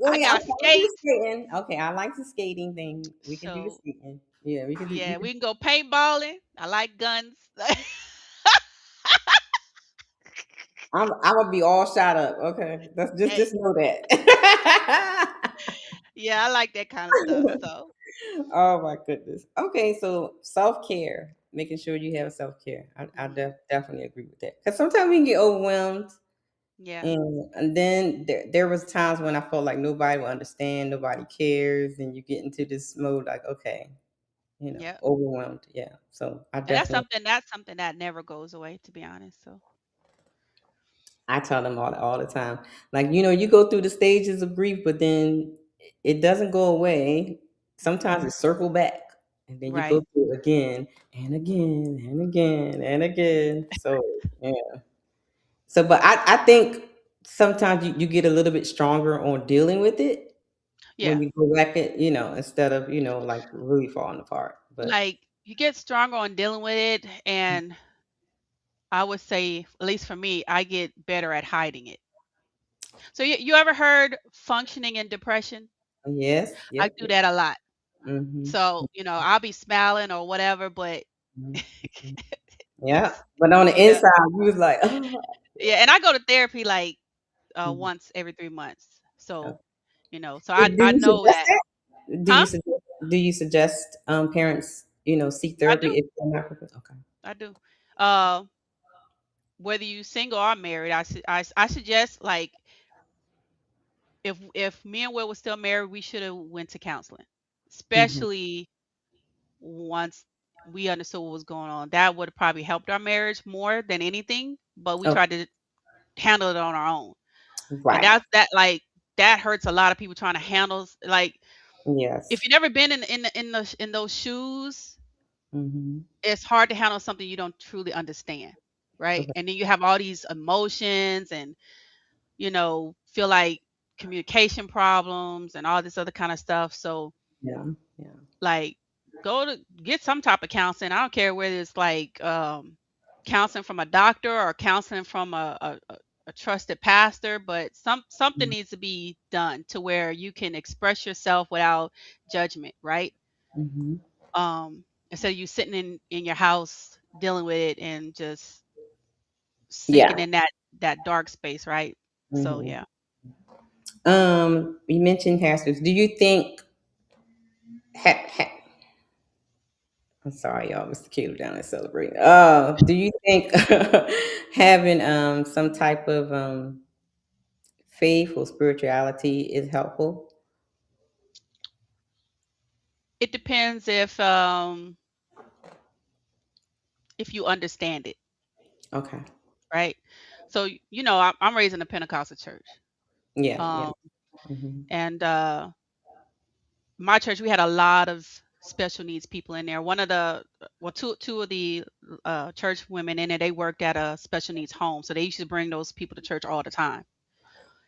I yeah, got okay, we do skates. skating. Okay, I like the skating thing. We can do the So skating. Yeah, we can do. We yeah, can. we can go paintballing. I like guns. I'm gonna be all shot up. Okay, that's Hey, just know that. yeah, I like that kind of stuff. So Oh my goodness. Okay, so self care, making sure you have self care. I mhm, definitely agree with that because sometimes we can get overwhelmed, yeah, and then there was times when I felt like nobody will understand, nobody cares, and you get into this mode like, okay, yeah. overwhelmed. Yeah. So I And definitely that's something that never goes away, to be honest. So I tell them all the time, like you go through the stages of grief, but then it doesn't go away. mhm, Sometimes it circle back, and then you go right. through it again and again and again and again. So yeah. So, but I think sometimes you get a little bit stronger on dealing with it when Yeah. you go back it, instead of like really falling apart. But Like you get stronger on dealing with it and I would say, at least for me, I get better at hiding it. So you ever heard functioning in depression? yes, I yep, do yep. that a lot. Hmm. So, I'll be smiling or whatever, but Yeah, it's but on the yeah. inside, you was like, oh, Yeah, and I go to therapy like mhm. once every 3 months. So, so Do I you know suggest that. that? Huh? Do you suggest parents, seek I therapy do. if they're not prepared? Okay. I do. Uh, whether you single or married, I suggest like if me and Will was still married, we should have went to counseling, Hmm. especially once we understood what was going on. That would have probably helped our marriage more than anything. But we Oh, tried to handle it on our own, and right. that hurts a lot of people trying to handle like if Yes. you've never been in those shoes, Hmm. it's hard to handle something you don't truly understand, right? Okay. And then you have all these emotions and feel like communication problems and all this other kind of stuff. So Yeah. Yeah. like go to get some type of counseling. I don't care whether it's like counseling from a doctor or counseling from a trusted pastor, but something needs to be done to where you can express yourself without judgment, right? Mm-hmm. Instead of you sitting in your house dealing with it and just sinking Yeah. in that dark space, right? So Mm-hmm. yeah. You mentioned pastors. Do you think? I'm sorry, y'all. Mr. Cato down there celebrating. Do you think having some type of faith or spirituality is helpful? It depends if you understand it, Okay. right? So I'm raised in a Pentecostal church. Yeah. Yeah. Um Mm-hmm. and my church, we had a lot of special needs people in there. One of the well, two of the church women in there, they worked at a special needs home, so they used to bring those people to church all the time,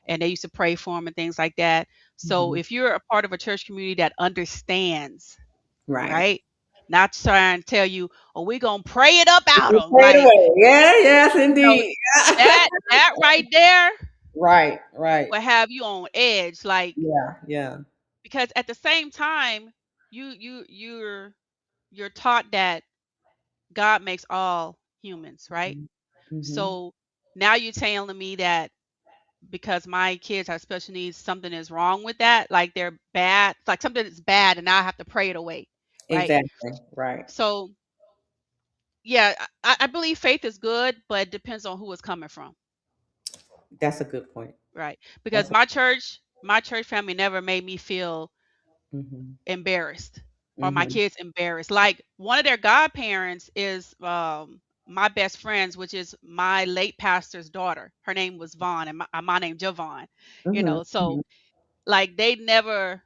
and they used to pray for them and things like that. So Mm-hmm. if you're a part of a church community that understands, Right. right, not trying to tell you, oh, we're gonna pray it up out You them, prayed like away. Yeah. Yes, you know indeed. that right there Right. Right. will have you on edge, like, Yeah. Yeah. because at the same time you're taught that God makes all humans, right? Mm-hmm. So now you're telling me that because my kids have special needs, something is wrong with that, like they're bad, like something is bad, and now I have to pray it away, right? Exactly. Right. So yeah, I believe faith is good, but it depends on who it's coming from, That's a good point. right? Because That's a. my church family never made me feel Mm-hmm. embarrassed or my Mm-hmm. kids embarrassed. Like one of their godparents is my best friends, which is my late pastor's daughter. Her name was Vaughn, and my name Javon. So Mm-hmm. like they never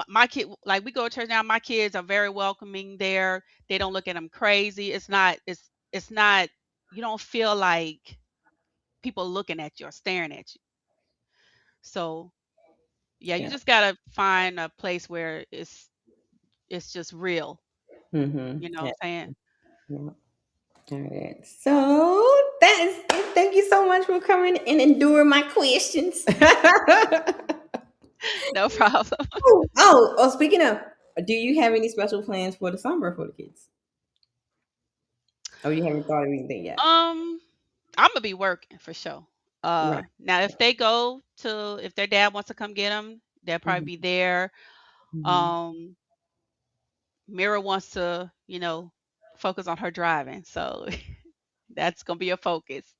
my kid, like we go to church now. My kids are very welcoming there. They don't look at them crazy. It's not. You don't feel like people looking at you or staring at you. So yeah, you Yeah. just gotta find a place where it's just real. Mm-hmm. You know what Yeah. I'm saying? Yeah. All right. So that is it. Thank you so much for coming and enduring my questions. No problem. Oh, speaking of, do you have any special plans for the summer for the kids? Oh, you haven't thought of anything yet. Um, I'm gonna be working for sure. Right. Now if their dad wants to come get them, they'll probably Mm-hmm. be there. Mm-hmm. Um, Mira wants to, focus on her driving, so that's gonna be a focus.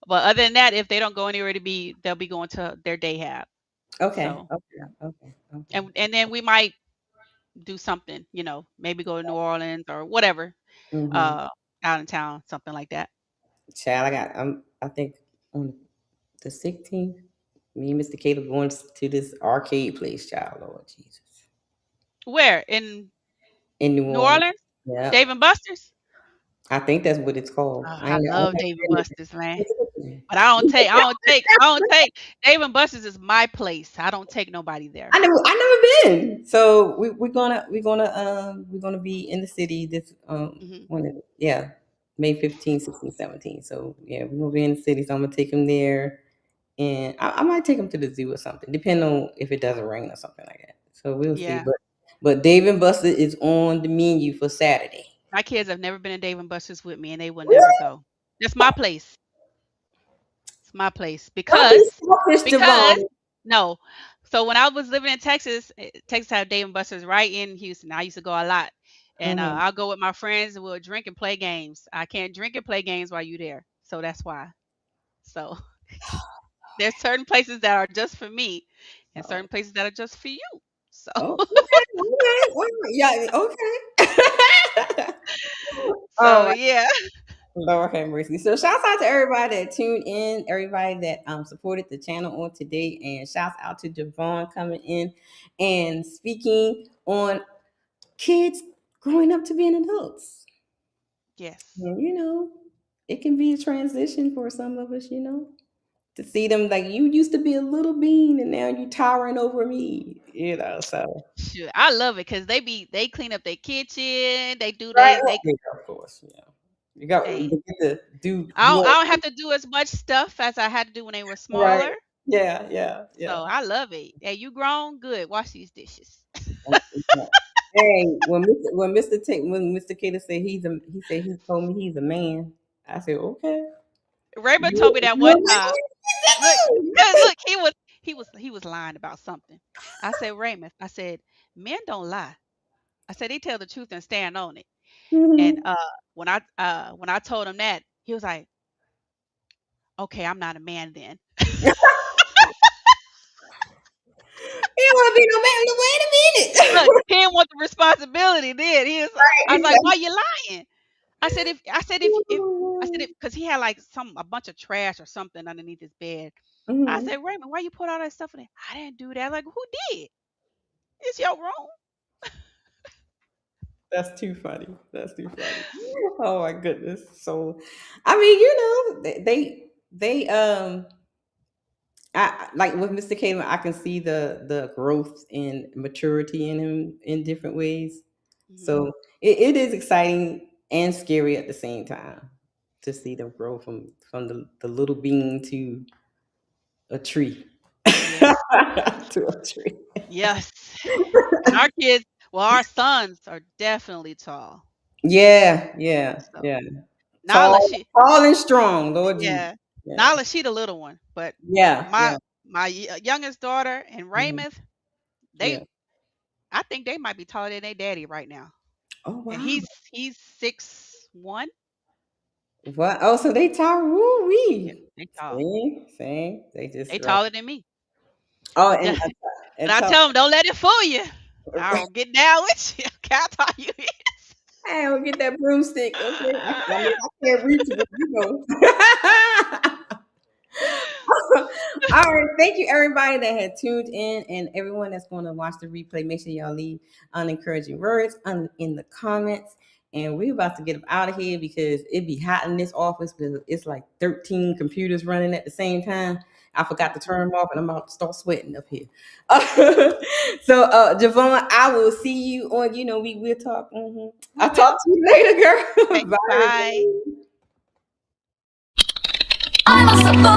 But other than that, if they don't go anywhere they'll be going to their day hab. Okay. So Okay. yeah, Okay. Okay. and then we might do something, maybe go to New Orleans or whatever, Mm-hmm. uh, out in town, something like that. Child, I got. I think on the 16th, me and Mr. Caleb going to this arcade place. Child, Lord Jesus, Where in in New New Orleans. Orleans? Yeah, Dave and Buster's? I think that's what it's called. Oh, I I ain't. love Dave and Buster's, man. I But I don't take Dave and Buster's is my place. I don't take nobody there. I never been. So we're gonna be in the city this Mhm. when yeah, May 15th, 16th, 17th. So yeah, we're gonna be in the city. So I'm gonna take him there, and I might take him to the zoo or something, depending on if it doesn't rain or something like that. So we'll see. Yeah. But Dave and Buster is on the menu for Saturday. My kids have never been in Dave and Buster's with me and they will never Really? go. That's my place. It's my place Don't be selfish, because Javon. no. So when I was living in Texas, Texas had Dave and Buster's right in Houston. I used to go a lot. And Mm-hmm. I'll go with my friends and we'll drink and play games. I can't drink and play games while you're there. So that's why. So there's certain places that are just for me and certain places that are just for you. So Oh, okay, okay, all right, yeah, okay. All so right, yeah. Lord have mercy. So, shouts out to everybody that tuned in, everybody that supported the channel on today, and shouts out to Javon coming in and speaking on kids growing up to being adults. Yes. And, it can be a transition for some of us. To see them like you used to be a little bean and now you towering over me. So. Sure. I love it because they clean up their kitchen, they do Right. they Yeah, of course. Yeah. You got Hey, to get to do I don't, more. I don't have to do as much stuff as I had to do when they were Right. smaller. Yeah, yeah, So yeah. I love it. Hey, you grown? Good. Wash these dishes. Yeah. Hey, when Mr. Cater said he said he told me he's a man. I said, okay. Raymond told me You that you a one man? time. He Look, said, cause look, he was lying about something. I said, Raymond, I said, men don't lie. I said they tell the truth and stand on it. And "Mhm." when I told him that, he was like, okay, I'm not a man then. He don't want to be no man. No, wait a Look, minute. he didn't want the responsibility then. I was like, why you lying? I said if because he had like a bunch of trash or something underneath his bed. I Mhm. said, Raymond, why you put all that stuff in there? I didn't do that. Like, who did? It's your room. That's too funny. That's too funny. Oh my goodness. So, I mean, you know, they like with Mr. Cayman, I can see the growth and maturity in him in different ways. Hmm. So it is exciting and scary at the same time to see them grow from the little bean to a tree. Yes. To a tree. Yes. And our kids, well, our sons are definitely tall. Yeah, yeah, So yeah. Nala, Tall, she, tall and strong, Lord Jesus. yeah, Yeah, Nala, she the little one, but yeah, my yeah. youngest daughter and Mhm. Raymond, Yeah. they, I think they might be taller than their daddy right now, Oh and wow. he's 6'1". What? Oh, so they tall. Woo Yeah, wee. they tall. See, they They just right. taller than me. Oh, But but and I tell. tell them, don't let it fool you. I'll get down with you. How tall you is. Hey, we'll get that broomstick. Okay, I mean I can't reach it, but you know. All right. Thank you, everybody that had tuned in, and everyone that's going to watch the replay. Make sure y'all leave unencouraging words in the comments. And we're about to get up out of here because it be hot in this office because it's like 13 computers running at the same time. I forgot to turn them off, and I'm about to start sweating up here. So, Javon, I will see you on. You know, we'll talk. We I'll talk will. to you later, girl. Okay. Bye, Bye. everybody. I'm unstoppable.